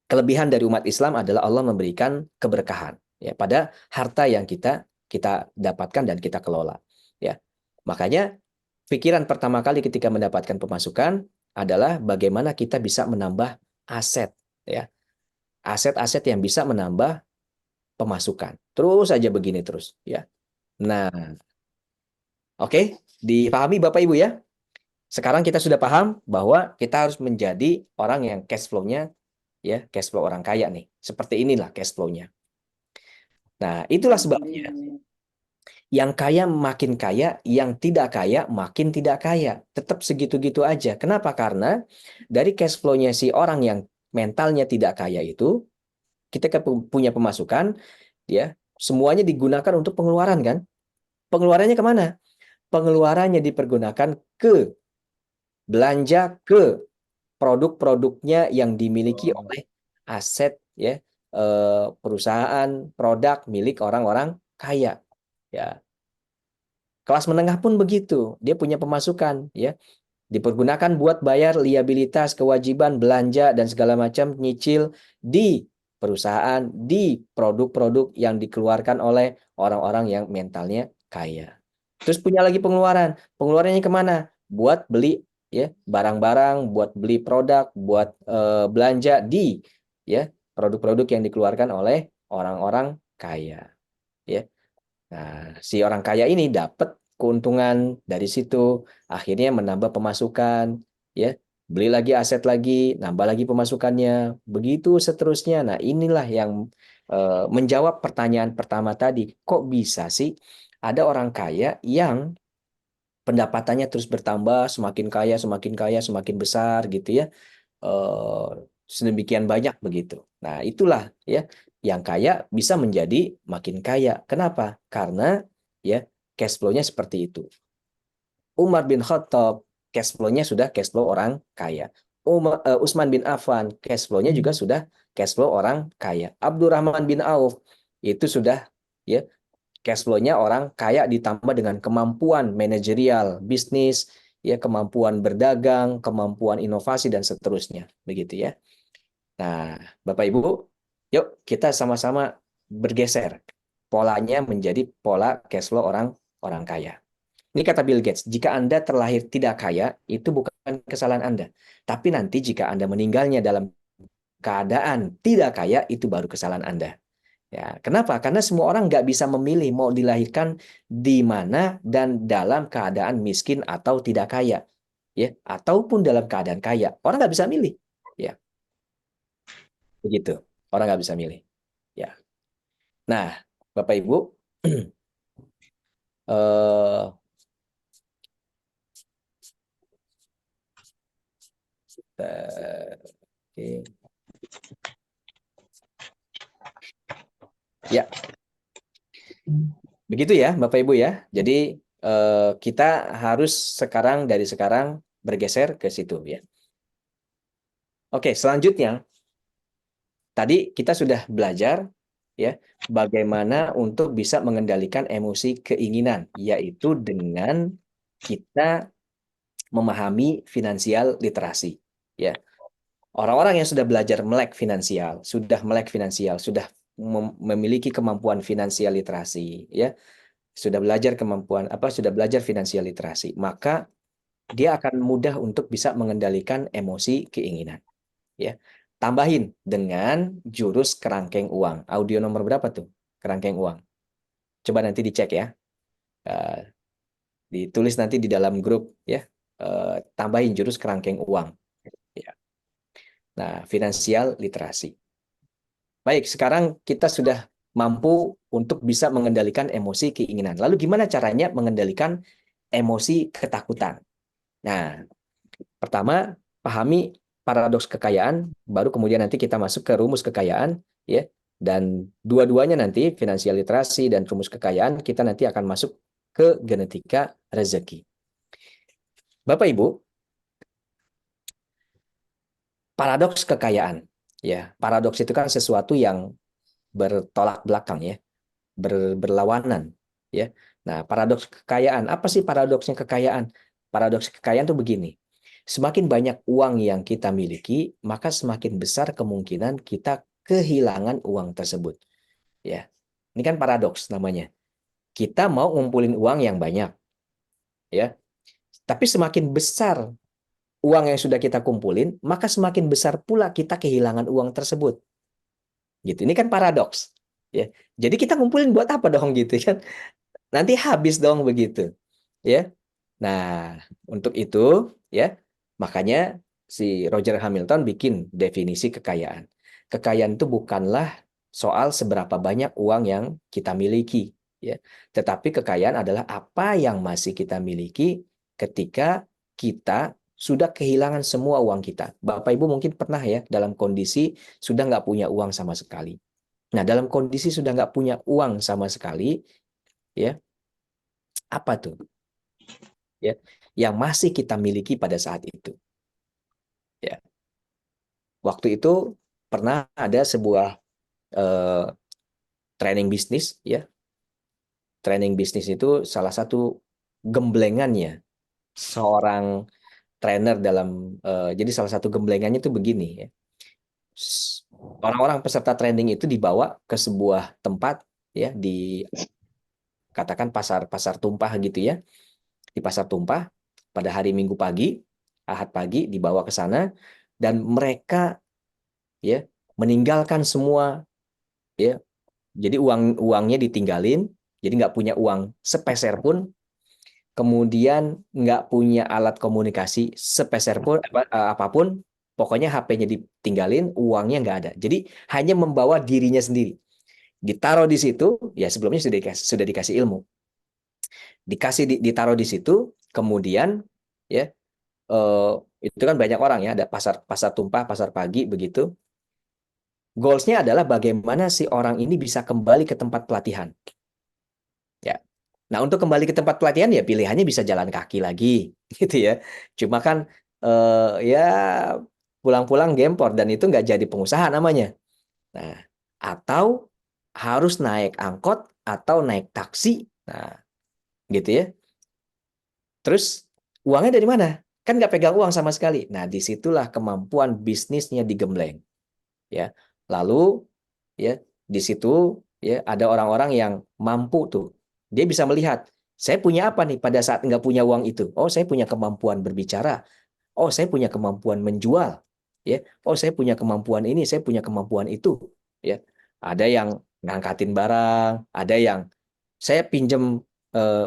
Kelebihan dari umat Islam adalah Allah memberikan keberkahan, ya, pada harta yang kita dapatkan dan kita kelola, ya. Makanya pikiran pertama kali ketika mendapatkan pemasukan adalah bagaimana kita bisa menambah aset, ya. Aset-aset yang bisa menambah pemasukan. Terus aja begini terus, ya. Nah, oke, dipahami Bapak Ibu ya. Sekarang kita sudah paham bahwa kita harus menjadi orang yang cash flow-nya, ya, cash flow orang kaya nih. Seperti inilah cash flow-nya. Nah, itulah sebabnya yang kaya makin kaya, yang tidak kaya makin tidak kaya. Tetap segitu-gitu aja. Kenapa? Karena dari cash flow-nya si orang yang mentalnya tidak kaya itu, kita punya pemasukan, ya, semuanya digunakan untuk pengeluaran kan? Pengeluarannya kemana? Pengeluarannya dipergunakan ke belanja ke produk-produknya yang dimiliki oleh aset, ya, perusahaan, produk milik orang-orang kaya, ya. Kelas menengah pun begitu, dia punya pemasukan, ya, dipergunakan buat bayar liabilitas, kewajiban, belanja dan segala macam nyicil di perusahaan, di produk-produk yang dikeluarkan oleh orang-orang yang mentalnya kaya. Terus punya lagi pengeluaran, pengeluarannya kemana? Buat beli, ya, barang-barang, buat beli produk, buat belanja di, ya, produk-produk yang dikeluarkan oleh orang-orang kaya, ya. Nah, si orang kaya ini dapat keuntungan dari situ, akhirnya menambah pemasukan, ya, beli lagi aset lagi, nambah lagi pemasukannya, begitu seterusnya. Nah, inilah yang menjawab pertanyaan pertama tadi, kok bisa sih ada orang kaya yang pendapatannya terus bertambah, semakin kaya, semakin kaya, semakin besar gitu ya, sedemikian banyak begitu. Nah, itulah ya yang kaya bisa menjadi makin kaya. Kenapa? Karena ya cash flow-nya seperti itu. Umar bin Khattab cash flow-nya sudah cash flow orang kaya. Utsman bin Affan cash flow-nya juga sudah cash flow orang kaya. Abdurrahman bin Auf itu sudah ya cash flow-nya orang kaya ditambah dengan kemampuan manajerial, bisnis, ya, kemampuan berdagang, kemampuan inovasi dan seterusnya, begitu ya. Nah, Bapak Ibu, yuk kita sama-sama bergeser polanya menjadi pola cash flow orang kaya. Ini kata Bill Gates, jika Anda terlahir tidak kaya, itu bukan kesalahan Anda. Tapi nanti jika Anda meninggalnya dalam keadaan tidak kaya, itu baru kesalahan Anda. Ya, kenapa? Karena semua orang nggak bisa memilih mau dilahirkan di mana dan dalam keadaan miskin atau tidak kaya, ya, ataupun dalam keadaan kaya. Orang nggak bisa milih, ya, begitu. Orang nggak bisa milih, ya. Nah, Bapak Ibu, eh, oke. Ya, begitu ya, Bapak Ibu ya. Jadi kita harus dari sekarang bergeser ke situ ya. Oke, selanjutnya tadi kita sudah belajar ya, bagaimana untuk bisa mengendalikan emosi keinginan, yaitu dengan kita memahami finansial literasi, ya. Orang-orang yang sudah belajar melek finansial, sudah memiliki kemampuan finansial literasi, ya, sudah belajar sudah belajar finansial literasi, maka dia akan mudah untuk bisa mengendalikan emosi keinginan, ya. Tambahin dengan jurus kerangkeng uang. Audio nomor berapa tuh? Kerangkeng uang. Coba nanti dicek ya. Eh, Ditulis nanti di dalam grup ya. Tambahin jurus kerangkeng uang. Ya. Nah, finansial literasi. Baik, sekarang kita sudah mampu untuk bisa mengendalikan emosi keinginan. Lalu gimana caranya mengendalikan emosi ketakutan? Nah, pertama, pahami paradoks kekayaan, baru kemudian nanti kita masuk ke rumus kekayaan, ya. Dan dua-duanya nanti, finansial literasi dan rumus kekayaan, kita nanti akan masuk ke genetika rezeki. Bapak Ibu, paradoks kekayaan, ya. Paradoks itu kan sesuatu yang bertolak belakang, ya, berlawanan, ya. Nah, paradoks kekayaan, apa sih paradoksnya kekayaan? Paradoks kekayaan itu begini. Semakin banyak uang yang kita miliki, maka semakin besar kemungkinan kita kehilangan uang tersebut. Ya, ini kan paradoks namanya. Kita mau ngumpulin uang yang banyak, ya. Tapi semakin besar uang yang sudah kita kumpulin, maka semakin besar pula kita kehilangan uang tersebut. Gitu. Ini kan paradoks. Ya. Jadi kita ngumpulin buat apa dong gitu kan? Nanti habis dong begitu. Ya. Nah, untuk itu ya, makanya si Roger Hamilton bikin definisi kekayaan. Kekayaan itu bukanlah soal seberapa banyak uang yang kita miliki, ya. Tetapi kekayaan adalah apa yang masih kita miliki ketika kita sudah kehilangan semua uang kita. Bapak Ibu mungkin pernah ya dalam kondisi sudah nggak punya uang sama sekali. Nah, dalam kondisi sudah nggak punya uang sama sekali, ya, apa tuh? Ya, yang masih kita miliki pada saat itu. Ya, waktu itu pernah ada sebuah training bisnis, ya. Training bisnis itu salah satu gemblengannya seorang trainer jadi salah satu gemblengannya itu begini, ya. Orang-orang peserta training itu dibawa ke sebuah tempat, ya, di katakan pasar tumpah gitu, ya. Di pasar tumpah pada hari Minggu pagi, Ahad pagi dibawa ke sana dan mereka, ya, meninggalkan semua, ya. Jadi uangnya ditinggalin, jadi nggak punya uang sepeser pun, kemudian nggak punya alat komunikasi sepeser pun apapun, pokoknya HP-nya ditinggalin, uangnya nggak ada. Jadi hanya membawa dirinya sendiri. Ditaruh di situ, ya sebelumnya sudah dikasih ilmu. Ditaruh di situ, kemudian ya itu kan banyak orang ya, ada pasar tumpah, pasar pagi begitu. Goals-nya adalah bagaimana si orang ini bisa kembali ke tempat pelatihan. Ya. Nah, untuk kembali ke tempat pelatihan ya pilihannya bisa jalan kaki lagi, gitu ya. Cuma kan ya pulang-pulang gempor dan itu nggak jadi pengusaha namanya. Nah, atau harus naik angkot atau naik taksi. Nah, gitu ya. Terus uangnya dari mana? Kan nggak pegang uang sama sekali. Nah, disitulah kemampuan bisnisnya digembleng. Ya, lalu ya di situ ya ada orang-orang yang mampu tuh. Dia bisa melihat, saya punya apa nih pada saat nggak punya uang itu? Oh, saya punya kemampuan berbicara. Oh, saya punya kemampuan menjual. Ya, oh, saya punya kemampuan ini, saya punya kemampuan itu. Ya, ada yang ngangkatin barang, ada yang saya pinjam,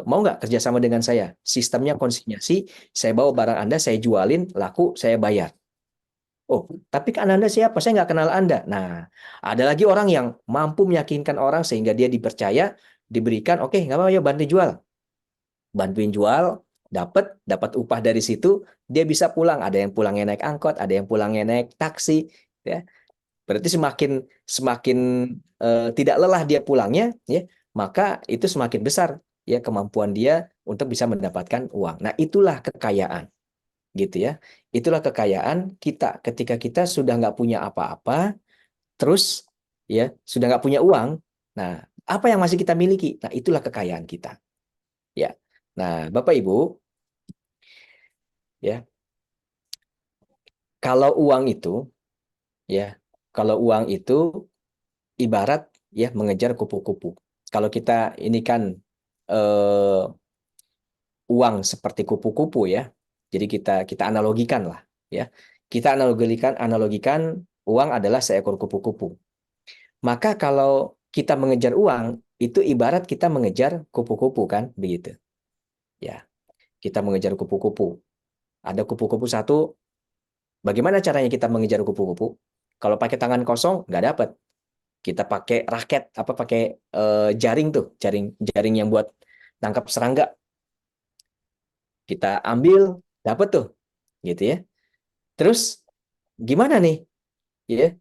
mau nggak kerjasama dengan saya? Sistemnya konsinyasi, saya bawa barang Anda, saya jualin, laku, saya bayar. Oh, tapi kan Anda siapa? Saya nggak kenal Anda. Nah, ada lagi orang yang mampu meyakinkan orang sehingga dia dipercaya, diberikan, oke, nggak apa-apa, yuk bantu jual. Bantuin jual, dapat upah dari situ, dia bisa pulang. Ada yang pulangnya naik angkot, ada yang pulangnya naik taksi. Ya, berarti semakin semakin tidak lelah dia pulangnya, ya, maka itu semakin besar ya kemampuan dia untuk bisa mendapatkan uang. Nah, itulah kekayaan, gitu ya. Itulah kekayaan kita ketika kita sudah nggak punya apa-apa, terus ya, sudah nggak punya uang. Nah, apa yang masih kita miliki? Nah, itulah kekayaan kita. Ya. Nah, Bapak Ibu, ya, kalau uang itu, ya, kalau uang itu ibarat ya mengejar kupu-kupu. Kalau kita ini kan uang seperti kupu-kupu ya. Jadi kita analogikan lah ya. Kita analogikan uang adalah seekor kupu-kupu. Maka kalau kita mengejar uang itu ibarat kita mengejar kupu-kupu kan begitu. Ya, kita mengejar kupu-kupu. Ada kupu-kupu satu, bagaimana caranya kita mengejar kupu-kupu? Kalau pakai tangan kosong nggak dapat. Kita pakai raket apa pakai jaring tuh, jaring yang buat tangkap serangga. Kita ambil, dapat tuh, gitu ya. Terus gimana nih? Ya,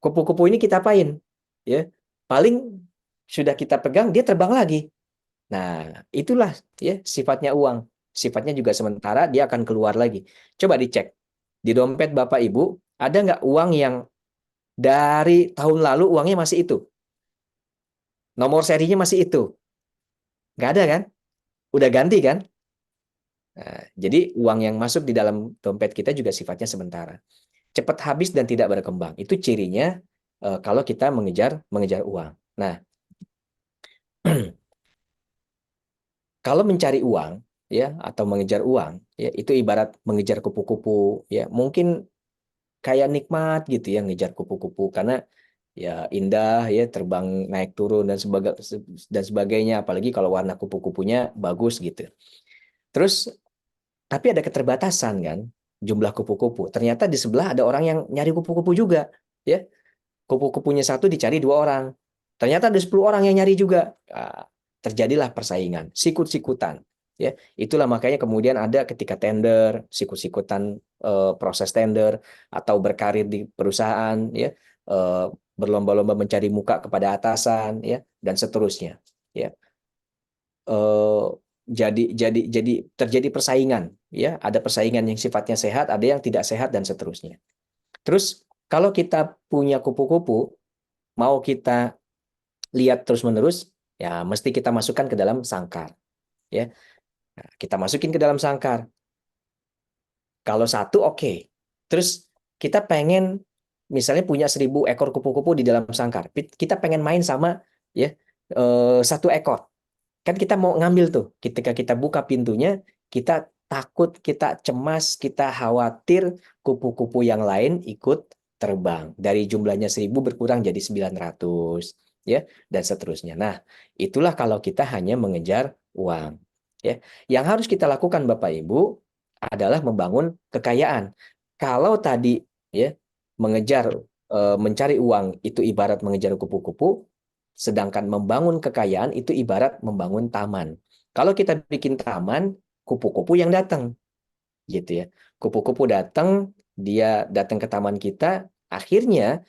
kupu-kupu ini kita apain? Ya, paling sudah kita pegang dia terbang lagi. Nah, itulah ya sifatnya uang. Sifatnya juga sementara, dia akan keluar lagi. Coba dicek di dompet Bapak Ibu, ada nggak uang yang dari tahun lalu uangnya masih itu? Nomor serinya masih itu? Nggak ada kan? Udah ganti kan? Nah, jadi uang yang masuk di dalam dompet kita juga sifatnya sementara. Cepat habis dan tidak berkembang. Itu cirinya kalau kita mengejar uang. Nah, kalau mencari uang ya atau mengejar uang ya itu ibarat mengejar kupu-kupu ya. Mungkin kayak nikmat gitu ya ngejar kupu-kupu karena ya indah ya terbang naik turun dan sebagainya apalagi kalau warna kupu-kupunya bagus gitu. Terus tapi ada keterbatasan kan jumlah kupu-kupu. Ternyata di sebelah ada orang yang nyari kupu-kupu juga ya. Kupu-kupunya satu dicari 2 orang. Ternyata ada 10 orang yang nyari juga. Nah, terjadilah persaingan, sikut-sikutan. Ya, itulah makanya kemudian ada ketika tender, sikut-sikutan proses tender atau berkarir di perusahaan, ya, berlomba-lomba mencari muka kepada atasan, ya, dan seterusnya. Ya, jadi terjadi persaingan, ya, ada persaingan yang sifatnya sehat, ada yang tidak sehat dan seterusnya. Terus kalau kita punya kupu-kupu, mau kita lihat terus-menerus, ya mesti kita masukkan ke dalam sangkar. Ya, nah, kita masukin ke dalam sangkar. Kalau satu oke. Terus kita pengen misalnya punya 1.000 ekor kupu-kupu di dalam sangkar. Kita pengen main sama ya 1 ekor. Kan kita mau ngambil tuh. Ketika kita buka pintunya, kita takut, kita cemas, kita khawatir kupu-kupu yang lain ikut terbang. Dari jumlahnya 1.000 berkurang jadi 900 ya dan seterusnya. Nah, itulah kalau kita hanya mengejar uang. Ya, yang harus kita lakukan Bapak Ibu adalah membangun kekayaan. Kalau tadi ya mencari uang itu ibarat mengejar kupu-kupu, sedangkan membangun kekayaan itu ibarat membangun taman. Kalau kita bikin taman, kupu-kupu yang datang, gitu ya. Kupu-kupu datang, dia datang ke taman kita, akhirnya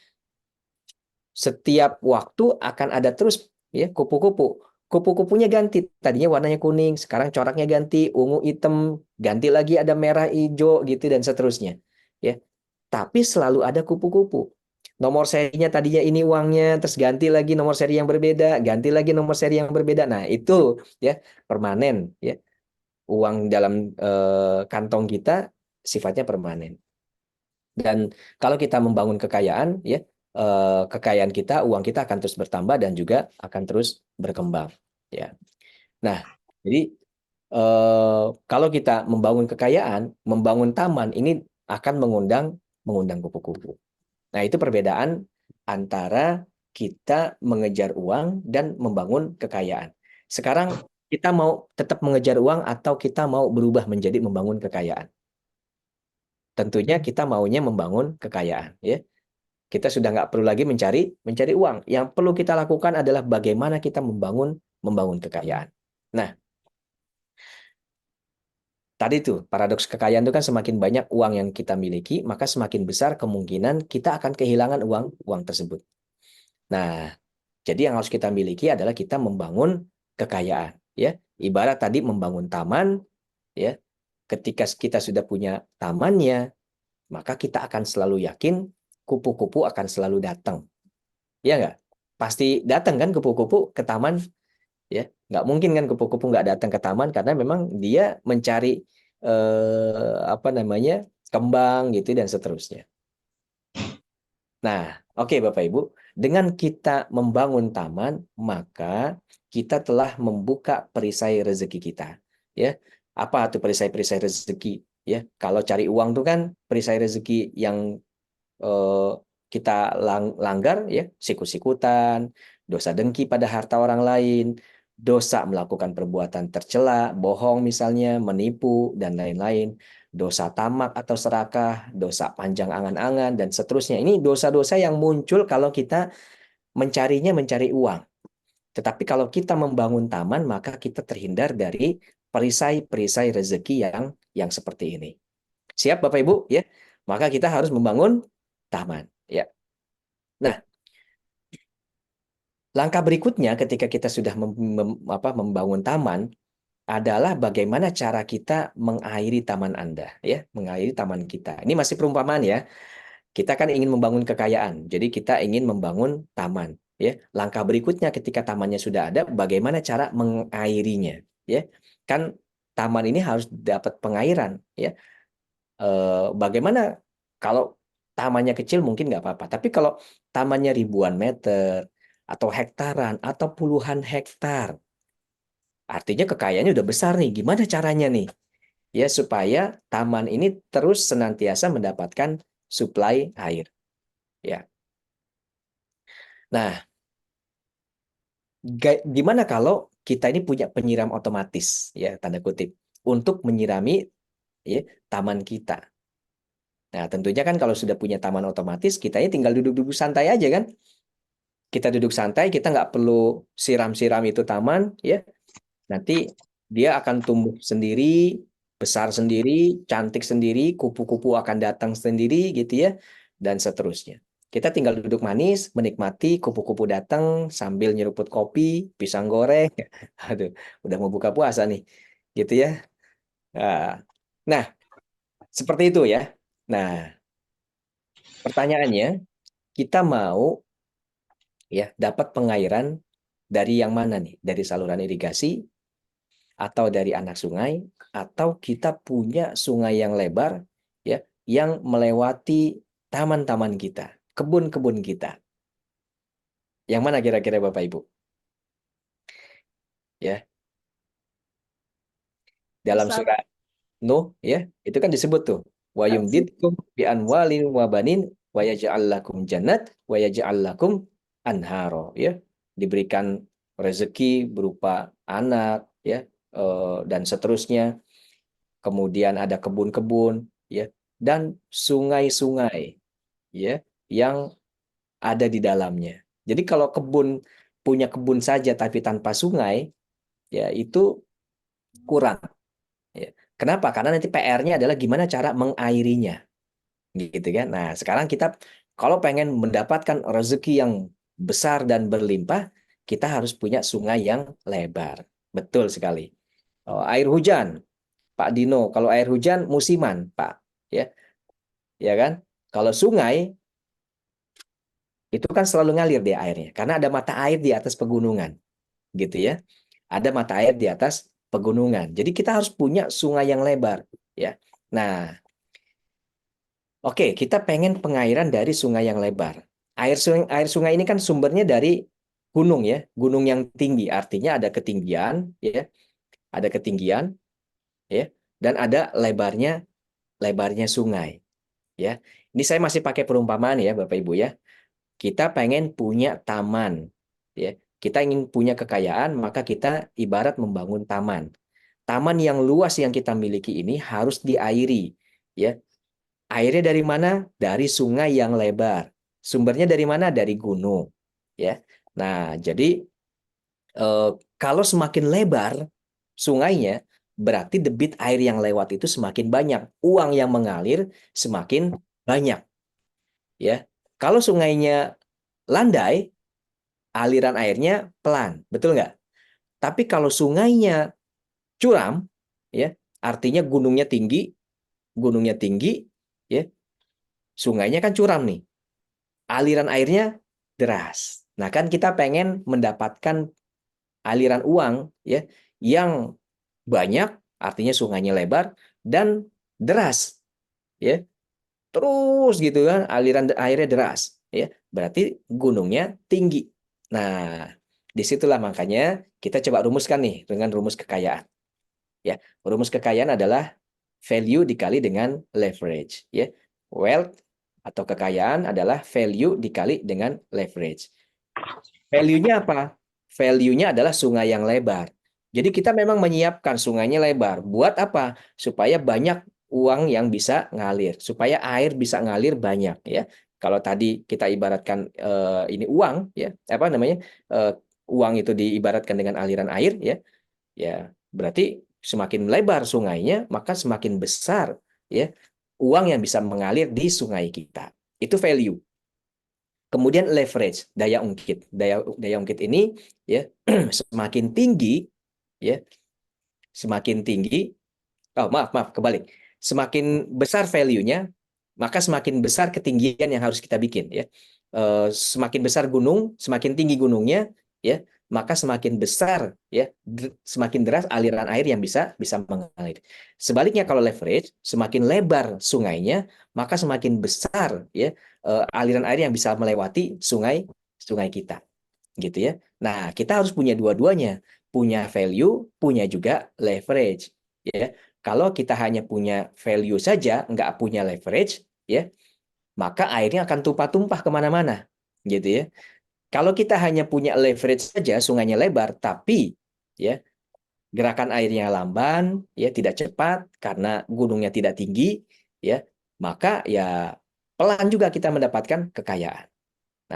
setiap waktu akan ada terus ya kupu-kupu. Kupu-kupunya ganti. Tadinya warnanya kuning, sekarang coraknya ganti, ungu, hitam, ganti lagi ada merah, hijau gitu dan seterusnya. Ya. Tapi selalu ada kupu-kupu. Nomor serinya tadinya ini uangnya, terus ganti lagi nomor seri yang berbeda, ganti lagi nomor seri yang berbeda. Nah, itu ya permanen ya. Uang dalam kantong kita sifatnya permanen. Dan kalau kita membangun kekayaan ya kekayaan kita, uang kita akan terus bertambah dan juga akan terus berkembang ya. Nah, jadi kalau kita membangun kekayaan, membangun taman ini akan mengundang kupu-kupu. Nah, itu perbedaan antara kita mengejar uang dan membangun kekayaan. Sekarang kita mau tetap mengejar uang atau kita mau berubah menjadi membangun kekayaan? Tentunya kita maunya membangun kekayaan, ya. Kita sudah nggak perlu lagi mencari uang. Yang perlu kita lakukan adalah bagaimana kita membangun kekayaan. Nah, tadi tuh paradoks kekayaan itu kan semakin banyak uang yang kita miliki, maka semakin besar kemungkinan kita akan kehilangan uang tersebut. Nah, jadi yang harus kita miliki adalah kita membangun kekayaan, ya. Ibarat tadi membangun taman, ya. Ketika kita sudah punya tamannya, maka kita akan selalu yakin kupu-kupu akan selalu datang, Iya nggak? Pasti datang kan kupu-kupu ke taman, ya. Nggak mungkin kan kupu-kupu nggak datang ke taman karena memang dia mencari apa namanya kembang gitu dan seterusnya. Nah, oke Bapak Ibu, dengan kita membangun taman, maka kita telah membuka perisai rezeki kita. Ya, apa tuh perisai-perisai rezeki? Ya, kalau cari uang tuh kan perisai rezeki yang eh, kita langgar, ya, sikut-sikutan, dosa dengki pada harta orang lain, dosa melakukan perbuatan tercela, bohong misalnya, menipu dan lain-lain, dosa tamak atau serakah, dosa panjang angan-angan dan seterusnya. Ini dosa-dosa yang muncul kalau kita mencari uang. Tetapi kalau kita membangun taman, maka kita terhindar dari perisai-perisai rezeki yang seperti ini. Siap Bapak Ibu, ya? Maka kita harus membangun taman, ya. Nah, langkah berikutnya ketika kita sudah membangun taman adalah bagaimana cara kita mengairi taman Anda, ya, mengairi taman kita. Ini masih perumpamaan ya. Kita kan ingin membangun kekayaan, jadi kita ingin membangun taman, ya. Langkah berikutnya ketika tamannya sudah ada, bagaimana cara mengairinya, ya. Kan taman ini harus dapat pengairan, ya. Bagaimana kalau tamannya kecil mungkin nggak apa-apa, tapi kalau tamannya ribuan meter atau hektaran atau puluhan hektar, artinya kekayaannya udah besar nih. Gimana caranya nih? Ya supaya taman ini terus senantiasa mendapatkan suplai air. Ya. Nah, gimana kalau kita ini punya penyiram otomatis, ya tanda kutip, untuk menyirami, ya, taman kita. Nah, tentunya kan kalau sudah punya taman otomatis, kita ini tinggal duduk-duduk santai aja kan. Kita duduk santai, kita nggak perlu siram-siram itu taman, ya. Nanti dia akan tumbuh sendiri, besar sendiri, cantik sendiri, kupu-kupu akan datang sendiri gitu ya, dan seterusnya. Kita tinggal duduk manis, menikmati kupu-kupu datang sambil nyeruput kopi, pisang goreng. Aduh, udah mau buka puasa nih, gitu ya. Nah, seperti itu ya. Nah, pertanyaannya, kita mau ya dapat pengairan dari yang mana nih? Dari saluran irigasi atau dari anak sungai, atau kita punya sungai yang lebar ya yang melewati taman-taman kita, kebun-kebun kita. Yang mana kira-kira Bapak Ibu? Ya, dalam Besar. surat Nuh ya, itu kan disebut tuh wa yumditkum bi anwalin wa banin wa yaj'al lakum jannat wa yaj'al lakum anharo ya. Diberikan rezeki berupa anak ya, dan seterusnya. Kemudian ada kebun-kebun ya dan sungai-sungai ya yang ada di dalamnya. Jadi kalau punya kebun saja tapi tanpa sungai ya itu kurang ya. Kenapa? Karena nanti PR-nya adalah gimana cara mengairinya gitu kan. Nah, sekarang kita kalau pengen mendapatkan rezeki yang besar dan berlimpah, kita harus punya sungai yang lebar. Betul sekali. Oh, air hujan Pak Dino, kalau air hujan musiman, Pak. Ya, ya kan? Kalau sungai itu kan selalu ngalir dia airnya karena ada mata air di atas pegunungan, gitu ya. Ada mata air di atas pegunungan. Jadi kita harus punya sungai yang lebar, ya. Nah, oke, kita pengen pengairan dari sungai yang lebar. Air sungai ini kan sumbernya dari gunung ya, gunung yang tinggi. Artinya ada ketinggian, ya, ada ketinggian, ya, dan ada lebarnya sungai. Ya, ini saya masih pakai perumpamaan ya, Bapak Ibu ya. Kita pengen punya taman, ya. Kita ingin punya kekayaan, maka kita ibarat membangun taman. Taman yang luas yang kita miliki ini harus diairi, ya. Airnya dari mana? Dari sungai yang lebar. Sumbernya dari mana? Dari gunung, ya. Nah, jadi kalau semakin lebar sungainya, berarti debit air yang lewat itu semakin banyak. Uang yang mengalir semakin banyak. Ya, kalau sungainya landai, aliran airnya pelan, betul nggak? Tapi kalau sungainya curam, ya, artinya gunungnya tinggi, ya, sungainya kan curam nih. Aliran airnya deras. Nah, kan kita pengen mendapatkan aliran uang ya yang banyak, artinya sungainya lebar dan deras ya. Terus gitu kan, aliran airnya deras ya. Berarti gunungnya tinggi. Nah, disitulah makanya kita coba rumuskan nih dengan rumus kekayaan. Ya, rumus kekayaan adalah value dikali dengan leverage. Ya, wealth atau kekayaan adalah value dikali dengan leverage. Value-nya apa? Value-nya adalah sungai yang lebar. Jadi kita memang menyiapkan sungainya lebar. Buat apa? Supaya banyak uang yang bisa ngalir, supaya air bisa ngalir banyak ya. Kalau tadi kita ibaratkan ini uang ya, apa namanya? Uang itu diibaratkan dengan aliran air ya. Ya, berarti semakin lebar sungainya, maka semakin besar ya uang yang bisa mengalir di sungai kita. Itu value. Kemudian leverage, daya ungkit. Daya ungkit ini ya semakin tinggi ya, semakin tinggi. Oh, maaf, kebalik. Semakin besar value-nya, maka semakin besar ketinggian yang harus kita bikin ya. Semakin besar gunung, semakin tinggi gunungnya ya, maka semakin besar ya, semakin deras aliran air yang bisa mengalir. Sebaliknya kalau leverage, semakin lebar sungainya, maka semakin besar ya aliran air yang bisa melewati sungai kita gitu ya. Nah, kita harus punya dua-duanya, punya value, punya juga leverage ya. Kalau kita hanya punya value saja, nggak punya leverage ya, maka airnya akan tumpah-tumpah kemana-mana gitu ya. Kalau kita hanya punya leverage saja, sungainya lebar, tapi ya gerakan airnya lamban, ya tidak cepat karena gunungnya tidak tinggi, ya maka ya pelan juga kita mendapatkan kekayaan.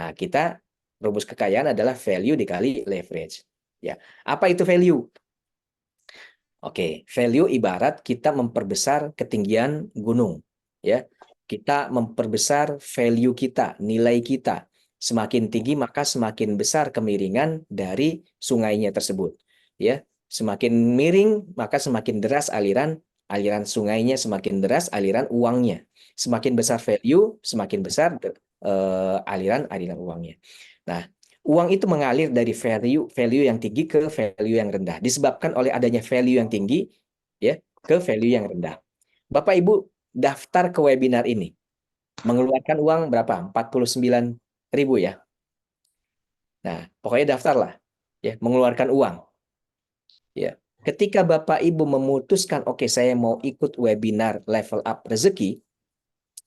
Nah, kita rumus kekayaan adalah value dikali leverage. Ya, apa itu value? Oke, value ibarat kita memperbesar ketinggian gunung, ya. Kita memperbesar value kita, nilai kita. Semakin tinggi maka semakin besar kemiringan dari sungainya tersebut, ya. Semakin miring maka semakin deras aliran sungainya, semakin deras aliran uangnya. Semakin besar value, semakin besar aliran uangnya. Nah, uang itu mengalir dari value yang tinggi ke value yang rendah disebabkan oleh adanya value yang tinggi ya ke value yang rendah. Bapak Ibu daftar ke webinar ini mengeluarkan uang berapa? 49.000 ya. Nah, pokoknya daftarlah ya, mengeluarkan uang. Ya. Ketika Bapak Ibu memutuskan oke, saya mau ikut webinar level up rezeki,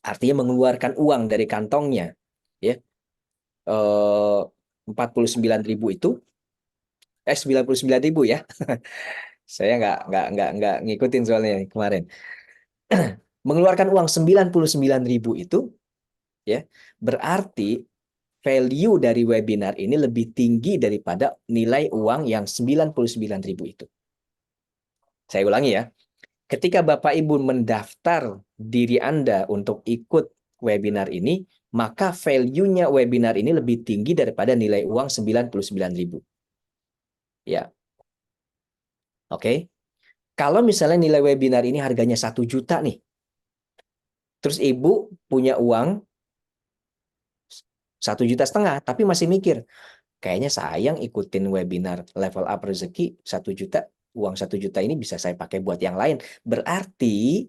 artinya mengeluarkan uang dari kantongnya ya. 49.000 itu 99.000 ya. Saya nggak ngikutin soalnya kemarin. Mengeluarkan uang 99.000 itu ya, berarti value dari webinar ini lebih tinggi daripada nilai uang yang 99.000 itu. Saya ulangi ya. Ketika Bapak Ibu mendaftar diri Anda untuk ikut webinar ini, maka value-nya webinar ini lebih tinggi daripada nilai uang 99.000. Ya. Oke. Kalau misalnya nilai webinar ini harganya 1 juta nih, terus Ibu punya uang 1,5 juta, tapi masih mikir, kayaknya sayang ikutin webinar level up rezeki 1 juta, uang 1 juta ini bisa saya pakai buat yang lain. Berarti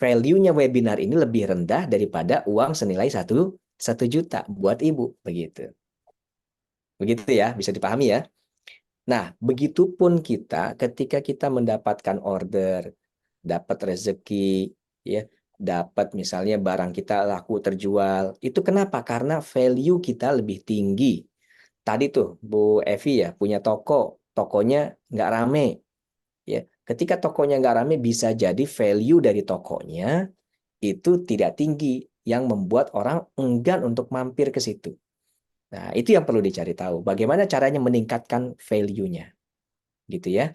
value-nya webinar ini lebih rendah daripada uang senilai 1 juta buat Ibu, begitu. Begitu ya, bisa dipahami ya. Nah, begitupun kita ketika kita mendapatkan order, dapat rezeki, ya, dapat misalnya barang kita laku terjual. Itu kenapa? Karena value kita lebih tinggi. Tadi tuh Bu Evi ya punya toko, tokonya nggak rame. Ya, ketika tokonya nggak rame bisa jadi value dari tokonya itu tidak tinggi yang membuat orang enggan untuk mampir ke situ. Nah, itu yang perlu dicari tahu. Bagaimana caranya meningkatkan value-nya. Gitu ya.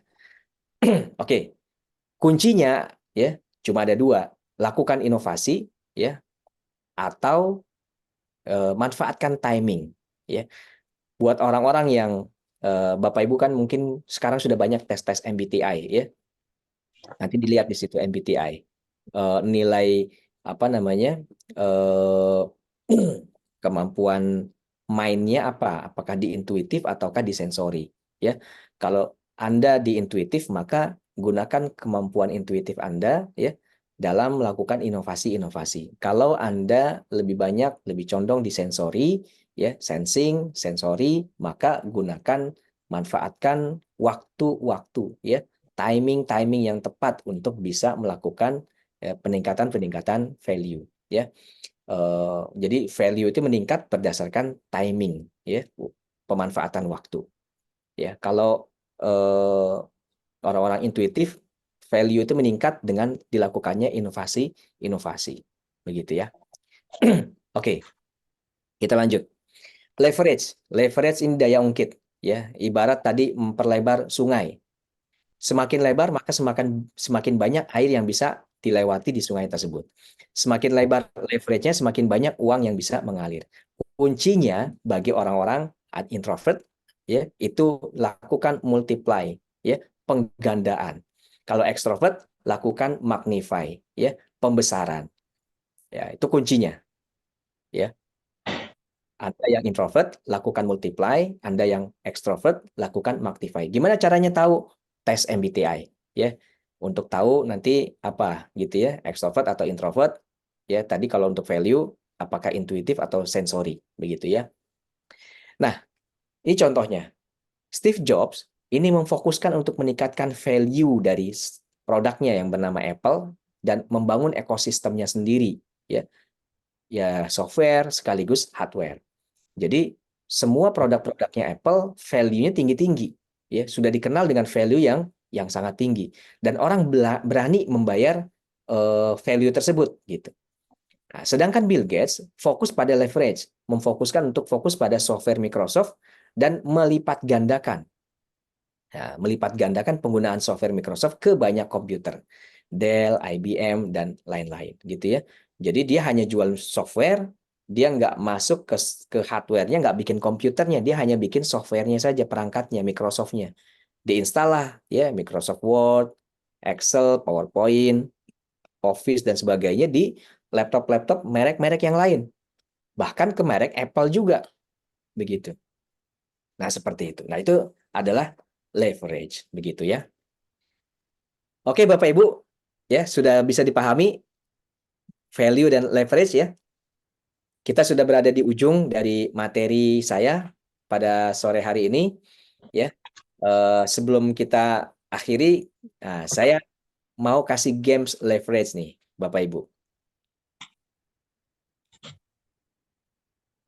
Oke. Kuncinya ya cuma ada 2. Lakukan inovasi ya atau manfaatkan timing ya. Buat orang-orang yang Bapak Ibu kan mungkin sekarang sudah banyak tes-tes MBTI ya. Nanti dilihat di situ MBTI. Nilai apa namanya? Kemampuan mainnya apa? Apakah di intuitif ataukah di sensori? Ya, kalau Anda di intuitif, maka gunakan kemampuan intuitif Anda ya dalam melakukan inovasi-inovasi. Kalau Anda lebih banyak, lebih condong di sensori, ya, sensing, sensori, maka gunakan, manfaatkan waktu-waktu, ya, timing-timing yang tepat untuk bisa melakukan peningkatan-peningkatan value, ya. Jadi value itu meningkat berdasarkan timing, ya, pemanfaatan waktu. Ya, kalau orang-orang intuitif, value itu meningkat dengan dilakukannya inovasi-inovasi, begitu ya. Oke, kita lanjut. Leverage ini daya ungkit, ya. Ibarat tadi memperlebar sungai. Semakin lebar maka semakin banyak air yang bisa dilewati di sungai tersebut. Semakin lebar leverage-nya, semakin banyak uang yang bisa mengalir. Kuncinya bagi orang-orang introvert, ya, itu lakukan multiply, ya, penggandaan. Kalau ekstrovert lakukan magnify, ya, pembesaran. Ya, itu kuncinya, ya. Anda yang introvert lakukan multiply, Anda yang ekstrovert lakukan magnify. Gimana caranya tahu? Tes MBTI, ya. Untuk tahu nanti apa gitu ya, ekstrovert atau introvert. Ya, tadi kalau untuk value apakah intuitif atau sensori, begitu ya. Nah, ini contohnya. Steve Jobs ini memfokuskan untuk meningkatkan value dari produknya yang bernama Apple dan membangun ekosistemnya sendiri, ya. Ya, software sekaligus hardware. Jadi semua produk-produknya Apple value-nya tinggi-tinggi, ya, sudah dikenal dengan value yang sangat tinggi dan orang berani membayar value tersebut gitu. Nah, sedangkan Bill Gates fokus pada leverage, memfokuskan untuk fokus pada software Microsoft dan melipat gandakan. Nah, melipat gandakan penggunaan software Microsoft ke banyak komputer, Dell, IBM, dan lain-lain, gitu ya. Jadi dia hanya jual software, dia nggak masuk ke hardware-nya, nggak bikin komputernya, dia hanya bikin software-nya saja, perangkatnya, Microsoft-nya. Diinstal lah, ya, Microsoft Word, Excel, PowerPoint, Office, dan sebagainya di laptop-laptop merek-merek yang lain. Bahkan ke merek Apple juga, begitu. Nah, seperti itu. Nah, itu adalah leverage, begitu ya. Oke, Bapak Ibu, ya, sudah bisa dipahami value dan leverage ya. Kita sudah berada di ujung dari materi saya pada sore hari ini, ya. Sebelum kita akhiri, saya mau kasih games leverage nih, Bapak Ibu.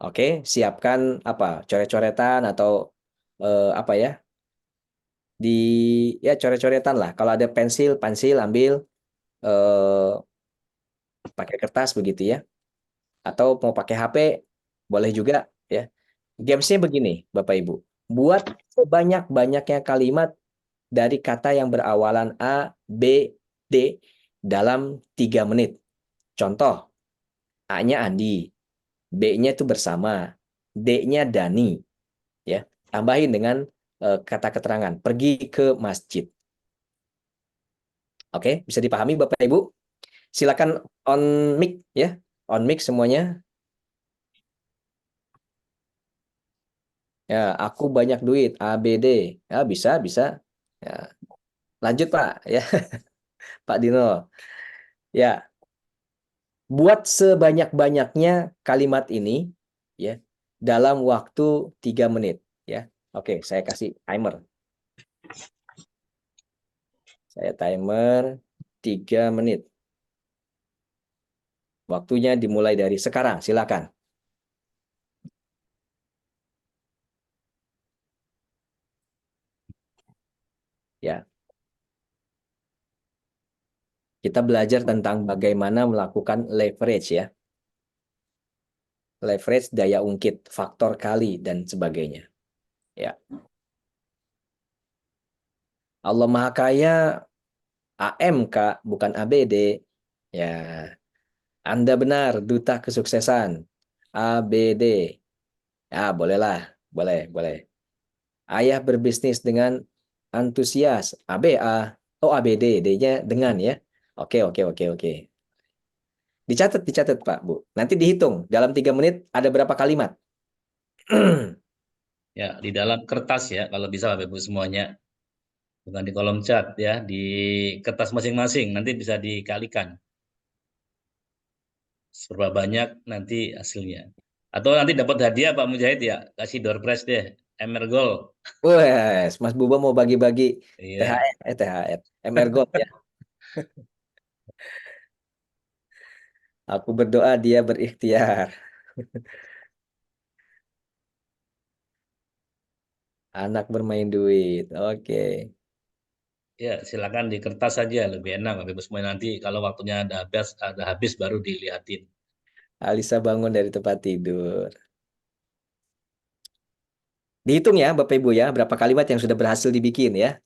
Oke, siapkan apa? Coret-coretan atau apa ya? Ya coret-coretan lah. Kalau ada pensil ambil, pakai kertas begitu ya. Atau mau pakai HP boleh juga ya. Gamesnya begini, Bapak Ibu. Buat sebanyak-banyaknya kalimat dari kata yang berawalan A, B, D dalam 3 menit. Contoh, A-nya Andi, B-nya itu bersama, D-nya Dani. Ya, tambahin dengan kata keterangan, pergi ke masjid. Oke, bisa dipahami Bapak Ibu? Silakan on mic ya, on mic semuanya. Ya, aku banyak duit, ABD. Ya, bisa. Ya. Lanjut, Pak. Ya, Pak Dino. Ya, buat sebanyak-banyaknya kalimat ini ya dalam waktu 3 menit ya. Oke, saya kasih timer. Saya timer 3 menit. Waktunya dimulai dari sekarang, silakan. Ya. Kita belajar tentang bagaimana melakukan leverage ya. Leverage, daya ungkit, faktor kali, dan sebagainya. Ya. Allah Maha Kaya AM, Kak, bukan ABD. Ya. Anda benar, duta kesuksesan. ABD. Ya, bolehlah. Boleh. Ayah berbisnis dengan antusias. ABA. Oh, ABD. D-nya dengan ya. Oke. Dicatat Pak, Bu. Nanti dihitung. Dalam 3 menit ada berapa kalimat? Ya, di dalam kertas ya, kalau bisa Bapak Ibu semuanya. Bukan di kolom chat ya, di kertas masing-masing. Nanti bisa dikalikan. Seberapa banyak nanti hasilnya. Atau nanti dapat hadiah Pak Mujahid ya, kasih door prize deh, Emergol. Wes, Mas Buba mau bagi-bagi Iya, THR, MR Gold ya. Aku berdoa dia berikhtiar. Anak bermain duit. Oke. ya silakan di kertas saja lebih enak Bapak Ibu semuanya nanti kalau waktunya ada habis baru dilihatin. Alisa bangun dari tempat tidur. Dihitung ya Bapak Ibu ya, berapa kalimat yang sudah berhasil dibikin ya.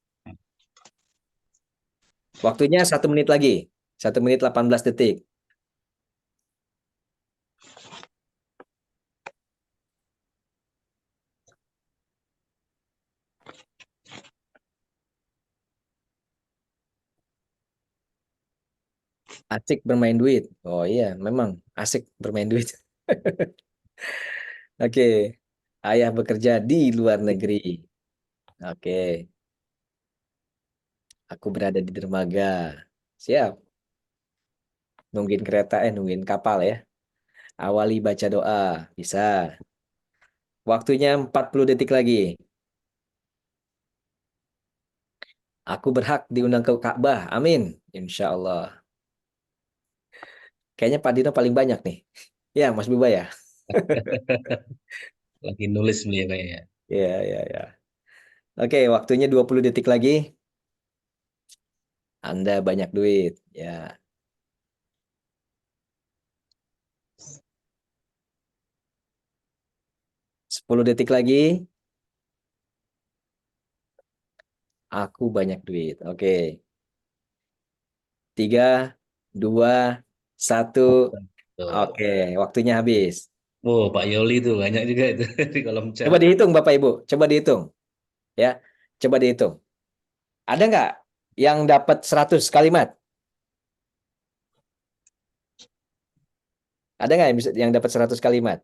Waktunya 1 menit lagi. 1 menit 18 detik. Asik bermain duit. Oh iya, memang asik bermain duit. Oke. Ayah bekerja di luar negeri. Oke. Aku berada di dermaga. Siap. Nungguin kapal ya. Awali baca doa. Bisa. Waktunya 40 detik lagi. Aku berhak diundang ke Ka'bah. Amin. Insya Allah. Kayaknya Pak Dino paling banyak nih. Ya, Mas Buba ya. Lagi nulis beliau kayaknya. Ya, ya, ya. Oke, waktunya 20 detik lagi. Anda banyak duit. Ya. 10 detik lagi. Aku banyak duit. Oke. 3, 2, 1. Tuh. Oke, waktunya habis. Oh, Pak Yoli tuh banyak juga itu di kolom chat. Coba dihitung Bapak Ibu. Coba dihitung. Ya. Coba dihitung. Ada nggak yang dapat 100 kalimat? Ada nggak yang dapat 100 kalimat?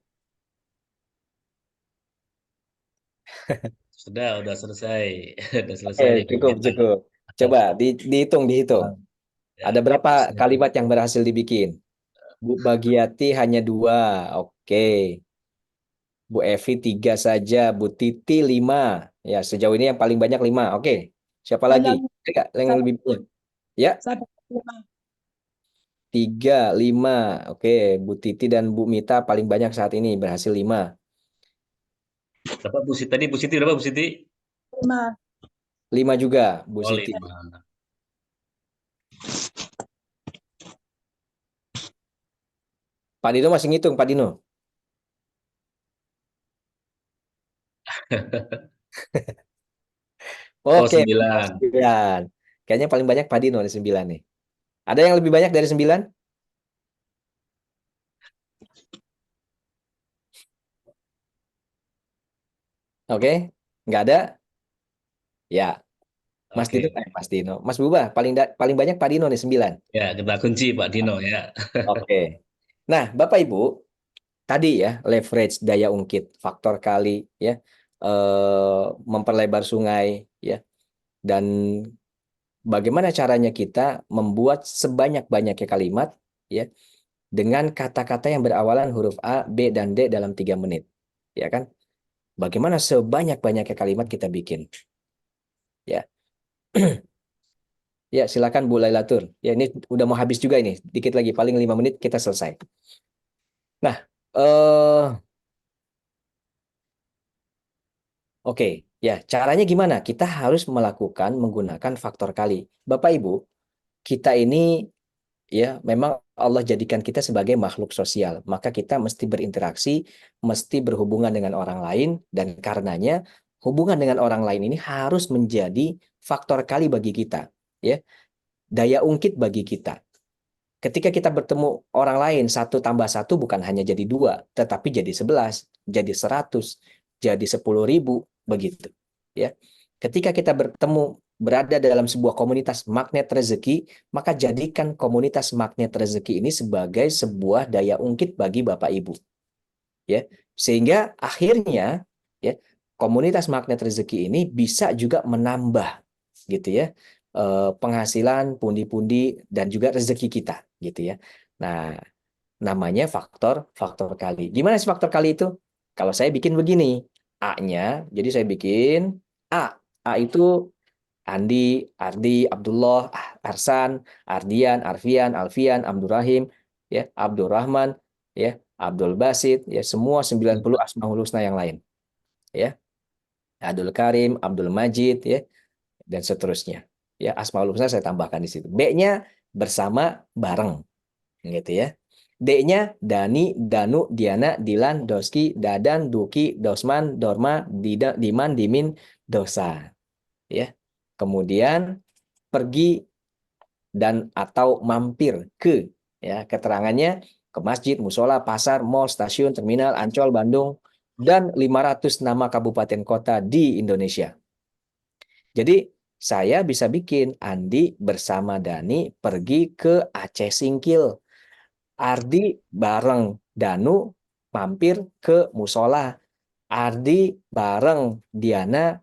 Udah selesai. Udah Oke, selesai cukup, kegiatan. cukup. Coba dihitung. Ya, Ada berapa selesai. kalimat yang berhasil dibikin? Bu Bagiati hanya 2. Oke. Bu Evi 3 saja. Bu Titi 5. Ya, sejauh ini yang paling banyak 5. Oke. Siapa lagi? Banyak. Ada nggak yang Saya, lebih banyak? Ya, saya dapat 5. 3, 5. Oke, Bu Titi dan Bu Mita paling banyak saat ini berhasil 5. Berapa Bu Siti tadi? Bu Siti berapa Bu Siti? 5. 5 juga, Bu Oh, Siti. 5. Pak Dino masih ngitung, Pak Dino. Oh, Oke, 9. 9. Kayaknya paling banyak Pak Dino ada 9 nih. Ada yang lebih banyak dari 9? Oke, nggak ada? Ya, Oke. Mas Dino. Mas Buba, paling banyak Pak Dino nih 9. Ya, kita kunci Pak Dino ya. Oke. Nah, Bapak Ibu, tadi ya leverage daya ungkit, faktor kali ya, memperlebar sungai ya, dan bagaimana caranya kita membuat sebanyak-banyaknya kalimat ya dengan kata-kata yang berawalan huruf A, B, dan D dalam 3 menit. Ya kan? Bagaimana sebanyak-banyaknya kalimat kita bikin. Ya. Ya, silakan Bu Lailatur. Ya, ini udah mau habis juga ini. Dikit lagi, paling 5 menit kita selesai. Nah, oke, ya caranya gimana? Kita harus melakukan menggunakan faktor kali. Bapak Ibu, kita ini ya memang Allah jadikan kita sebagai makhluk sosial. Maka kita mesti berinteraksi, mesti berhubungan dengan orang lain, dan karenanya hubungan dengan orang lain ini harus menjadi faktor kali bagi kita. Ya, daya ungkit bagi kita. Ketika kita bertemu orang lain, 1 tambah 1 bukan hanya jadi 2, tetapi jadi 11, jadi 100, jadi 10.000, begitu. Ya. Ketika kita berada dalam sebuah komunitas magnet rezeki, maka jadikan komunitas magnet rezeki ini sebagai sebuah daya ungkit bagi Bapak Ibu. Ya. Sehingga akhirnya ya komunitas magnet rezeki ini bisa juga menambah gitu ya penghasilan, pundi-pundi dan juga rezeki kita gitu ya. Nah, namanya faktor kali. Gimana sih faktor kali itu? Kalau saya bikin begini, A-nya, jadi saya bikin A. A itu Andi, Ardi, Abdullah, Arsan, Ardian, Arfian, Alfian, Abdurrahim, ya, Abdurrahman, ya, Abdul Basit, ya, semua 90 Asmaul Husna yang lain, ya. Abdul Karim, Abdul Majid, ya, dan seterusnya. Ya, Asmaul Husna saya tambahkan di situ. B-nya bersama bareng, gitu ya. D-nya Dani, Danu, Diana, Dilan, Doski, Dadan, Duki, Dosman, Dorma, Diman, Dimin, Dosa. Ya. Kemudian pergi dan atau mampir ke, ya, keterangannya ke masjid, musola, pasar, mal, stasiun, terminal, Ancol, Bandung, dan 500 nama kabupaten kota di Indonesia. Jadi saya bisa bikin Andi bersama Dani pergi ke Aceh Singkil. Ardi bareng Danu mampir ke musola. Ardi bareng Diana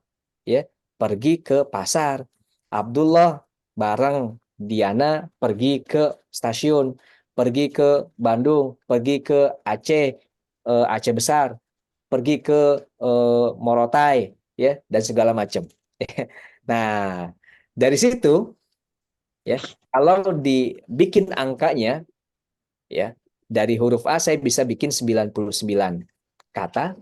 ya pergi ke pasar. Abdullah bareng Diana pergi ke stasiun, pergi ke Bandung, pergi ke Aceh, Aceh Besar, pergi ke Morotai ya dan segala macam. Nah, dari situ ya kalau dibikin angkanya ya dari huruf A saya bisa bikin 99 kata,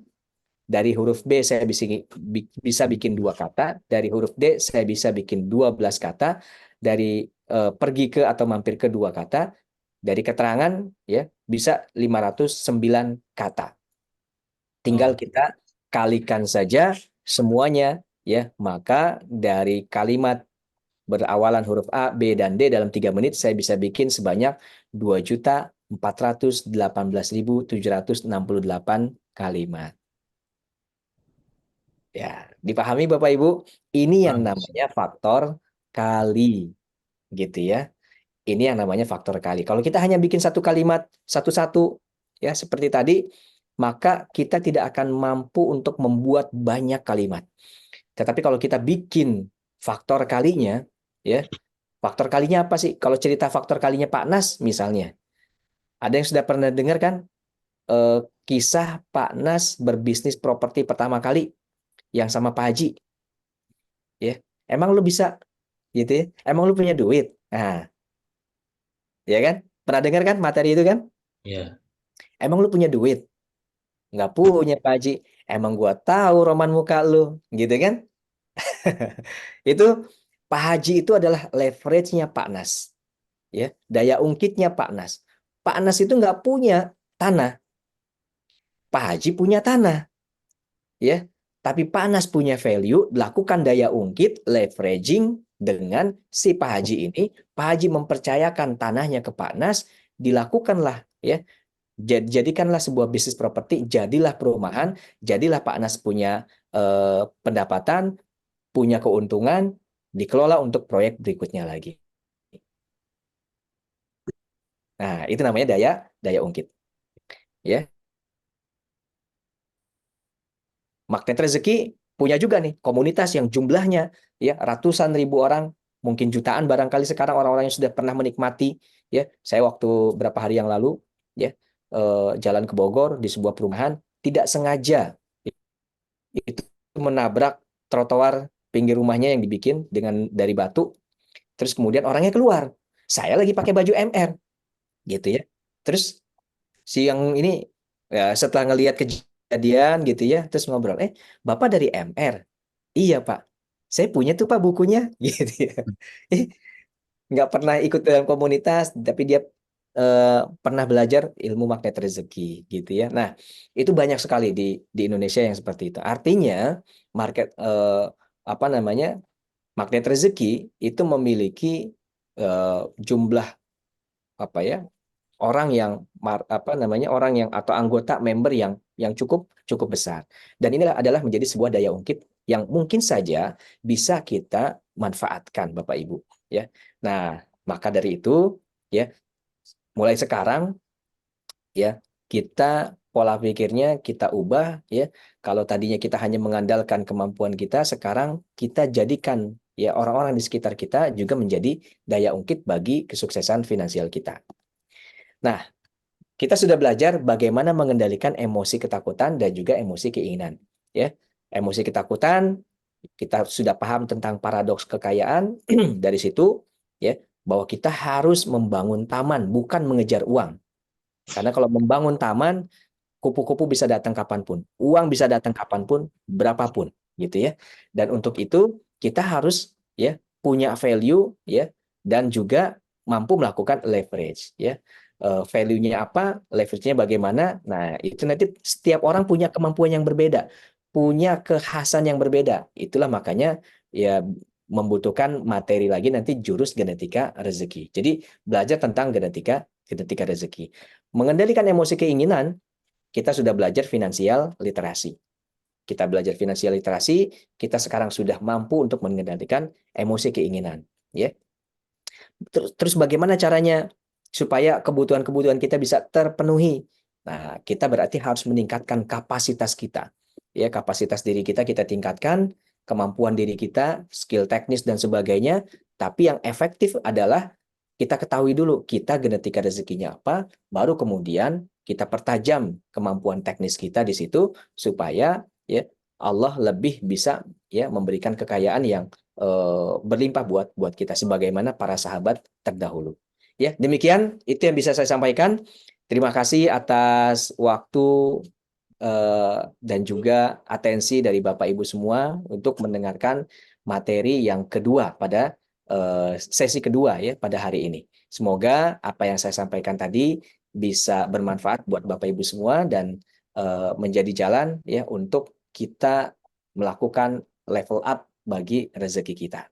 dari huruf B saya bisa bikin 2 kata, dari huruf D saya bisa bikin 12 kata, dari pergi ke atau mampir ke 2 kata, dari keterangan ya bisa 509 kata. Tinggal kita kalikan saja semuanya ya, maka dari kalimat berawalan huruf A, B, dan D dalam 3 menit saya bisa bikin sebanyak 2.418.768 kalimat. Ya, dipahami Bapak Ibu? Ini yang namanya faktor kali, gitu ya. Ini yang namanya faktor kali. Kalau kita hanya bikin satu kalimat satu-satu, ya seperti tadi, maka kita tidak akan mampu untuk membuat banyak kalimat. Tetapi kalau kita bikin faktor kalinya, ya, faktor kalinya apa sih? Kalau cerita faktor kalinya Pak Nas misalnya, ada yang sudah pernah dengar kan kisah Pak Nas berbisnis properti pertama kali yang sama Pak Haji, ya? Emang lu bisa, gitu ya? Emang lu punya duit? Nah, ya kan? Pernah dengar kan materi itu kan? Iya. Emang lu punya duit? Nggak punya Pak Haji. Emang gua tahu roman muka lu, gitu kan? Itu Pak Haji itu adalah leverage-nya Pak Nas. Ya, daya ungkitnya Pak Nas. Pak Nas itu nggak punya tanah, Pak Haji punya tanah, ya. Tapi Pak Nas punya value, lakukan daya ungkit, leveraging dengan si Pak Haji ini. Pak Haji mempercayakan tanahnya ke Pak Nas, dilakukanlah, ya. Jadikanlah sebuah bisnis properti, jadilah perumahan, jadilah Pak Nas punya pendapatan, punya keuntungan, dikelola untuk proyek berikutnya lagi. Nah, itu namanya daya ungkit. Ya. Magnet rezeki punya juga nih komunitas yang jumlahnya ya ratusan ribu orang, mungkin jutaan barangkali sekarang orang-orang yang sudah pernah menikmati ya. Saya waktu berapa hari yang lalu ya jalan ke Bogor di sebuah perumahan tidak sengaja itu menabrak trotoar pinggir rumahnya yang dibikin dengan dari batu, terus kemudian orangnya keluar. Saya lagi pakai baju MR gitu ya. Terus si yang ini ya setelah ngelihat kejadian gitu ya, terus ngobrol, Bapak dari MR? Iya Pak, saya punya tuh Pak bukunya, gitu ya. Nggak pernah ikut dalam komunitas, tapi dia pernah belajar ilmu magnet rezeki, gitu ya. Nah, itu banyak sekali di Indonesia yang seperti itu. Artinya market apa namanya magnet rezeki itu memiliki jumlah apa ya orang yang apa namanya orang yang atau anggota member yang cukup besar, dan ini adalah menjadi sebuah daya ungkit yang mungkin saja bisa kita manfaatkan Bapak Ibu ya. Nah, maka dari itu ya mulai sekarang ya kita pola pikirnya kita ubah ya. Kalau tadinya kita hanya mengandalkan kemampuan kita, sekarang kita jadikan ya orang-orang di sekitar kita juga menjadi daya ungkit bagi kesuksesan finansial kita. Nah, kita sudah belajar bagaimana mengendalikan emosi ketakutan dan juga emosi keinginan. Ya, emosi ketakutan kita sudah paham tentang paradoks kekayaan. Dari situ ya, bahwa kita harus membangun taman bukan mengejar uang. Karena kalau membangun taman, kupu-kupu bisa datang kapanpun, uang bisa datang kapanpun, berapapun, gitu ya. Dan untuk itu kita harus ya punya value ya dan juga mampu melakukan leverage ya. Value-nya apa, leverage-nya bagaimana. Nah, itu nanti setiap orang punya kemampuan yang berbeda, punya kekhasan yang berbeda. Itulah makanya ya membutuhkan materi lagi nanti jurus genetika rezeki. Jadi belajar tentang genetika rezeki. Mengendalikan emosi keinginan, kita sudah belajar finansial literasi. Kita belajar finansial literasi, kita sekarang sudah mampu untuk mengendalikan emosi keinginan. Ya. Terus bagaimana caranya supaya kebutuhan-kebutuhan kita bisa terpenuhi? Nah, kita berarti harus meningkatkan kapasitas kita. Ya, kapasitas diri kita tingkatkan, kemampuan diri kita, skill teknis dan sebagainya. Tapi yang efektif adalah kita ketahui dulu kita genetika rezekinya apa, baru kemudian kita pertajam kemampuan teknis kita di situ supaya ya Allah lebih bisa ya memberikan kekayaan yang berlimpah buat kita sebagaimana para sahabat terdahulu. Ya, demikian itu yang bisa saya sampaikan. Terima kasih atas waktu dan juga atensi dari Bapak Ibu semua untuk mendengarkan materi yang kedua pada sesi kedua ya pada hari ini. Semoga apa yang saya sampaikan tadi bisa bermanfaat buat Bapak Ibu semua dan menjadi jalan ya untuk kita melakukan level up bagi rezeki kita.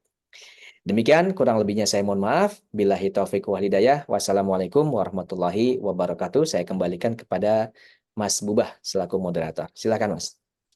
Demikian kurang lebihnya saya mohon maaf. Billahi taufiq wal hidayah. Wassalamualaikum warahmatullahi wabarakatuh. Saya kembalikan kepada Mas Bubah selaku moderator. Silakan Mas.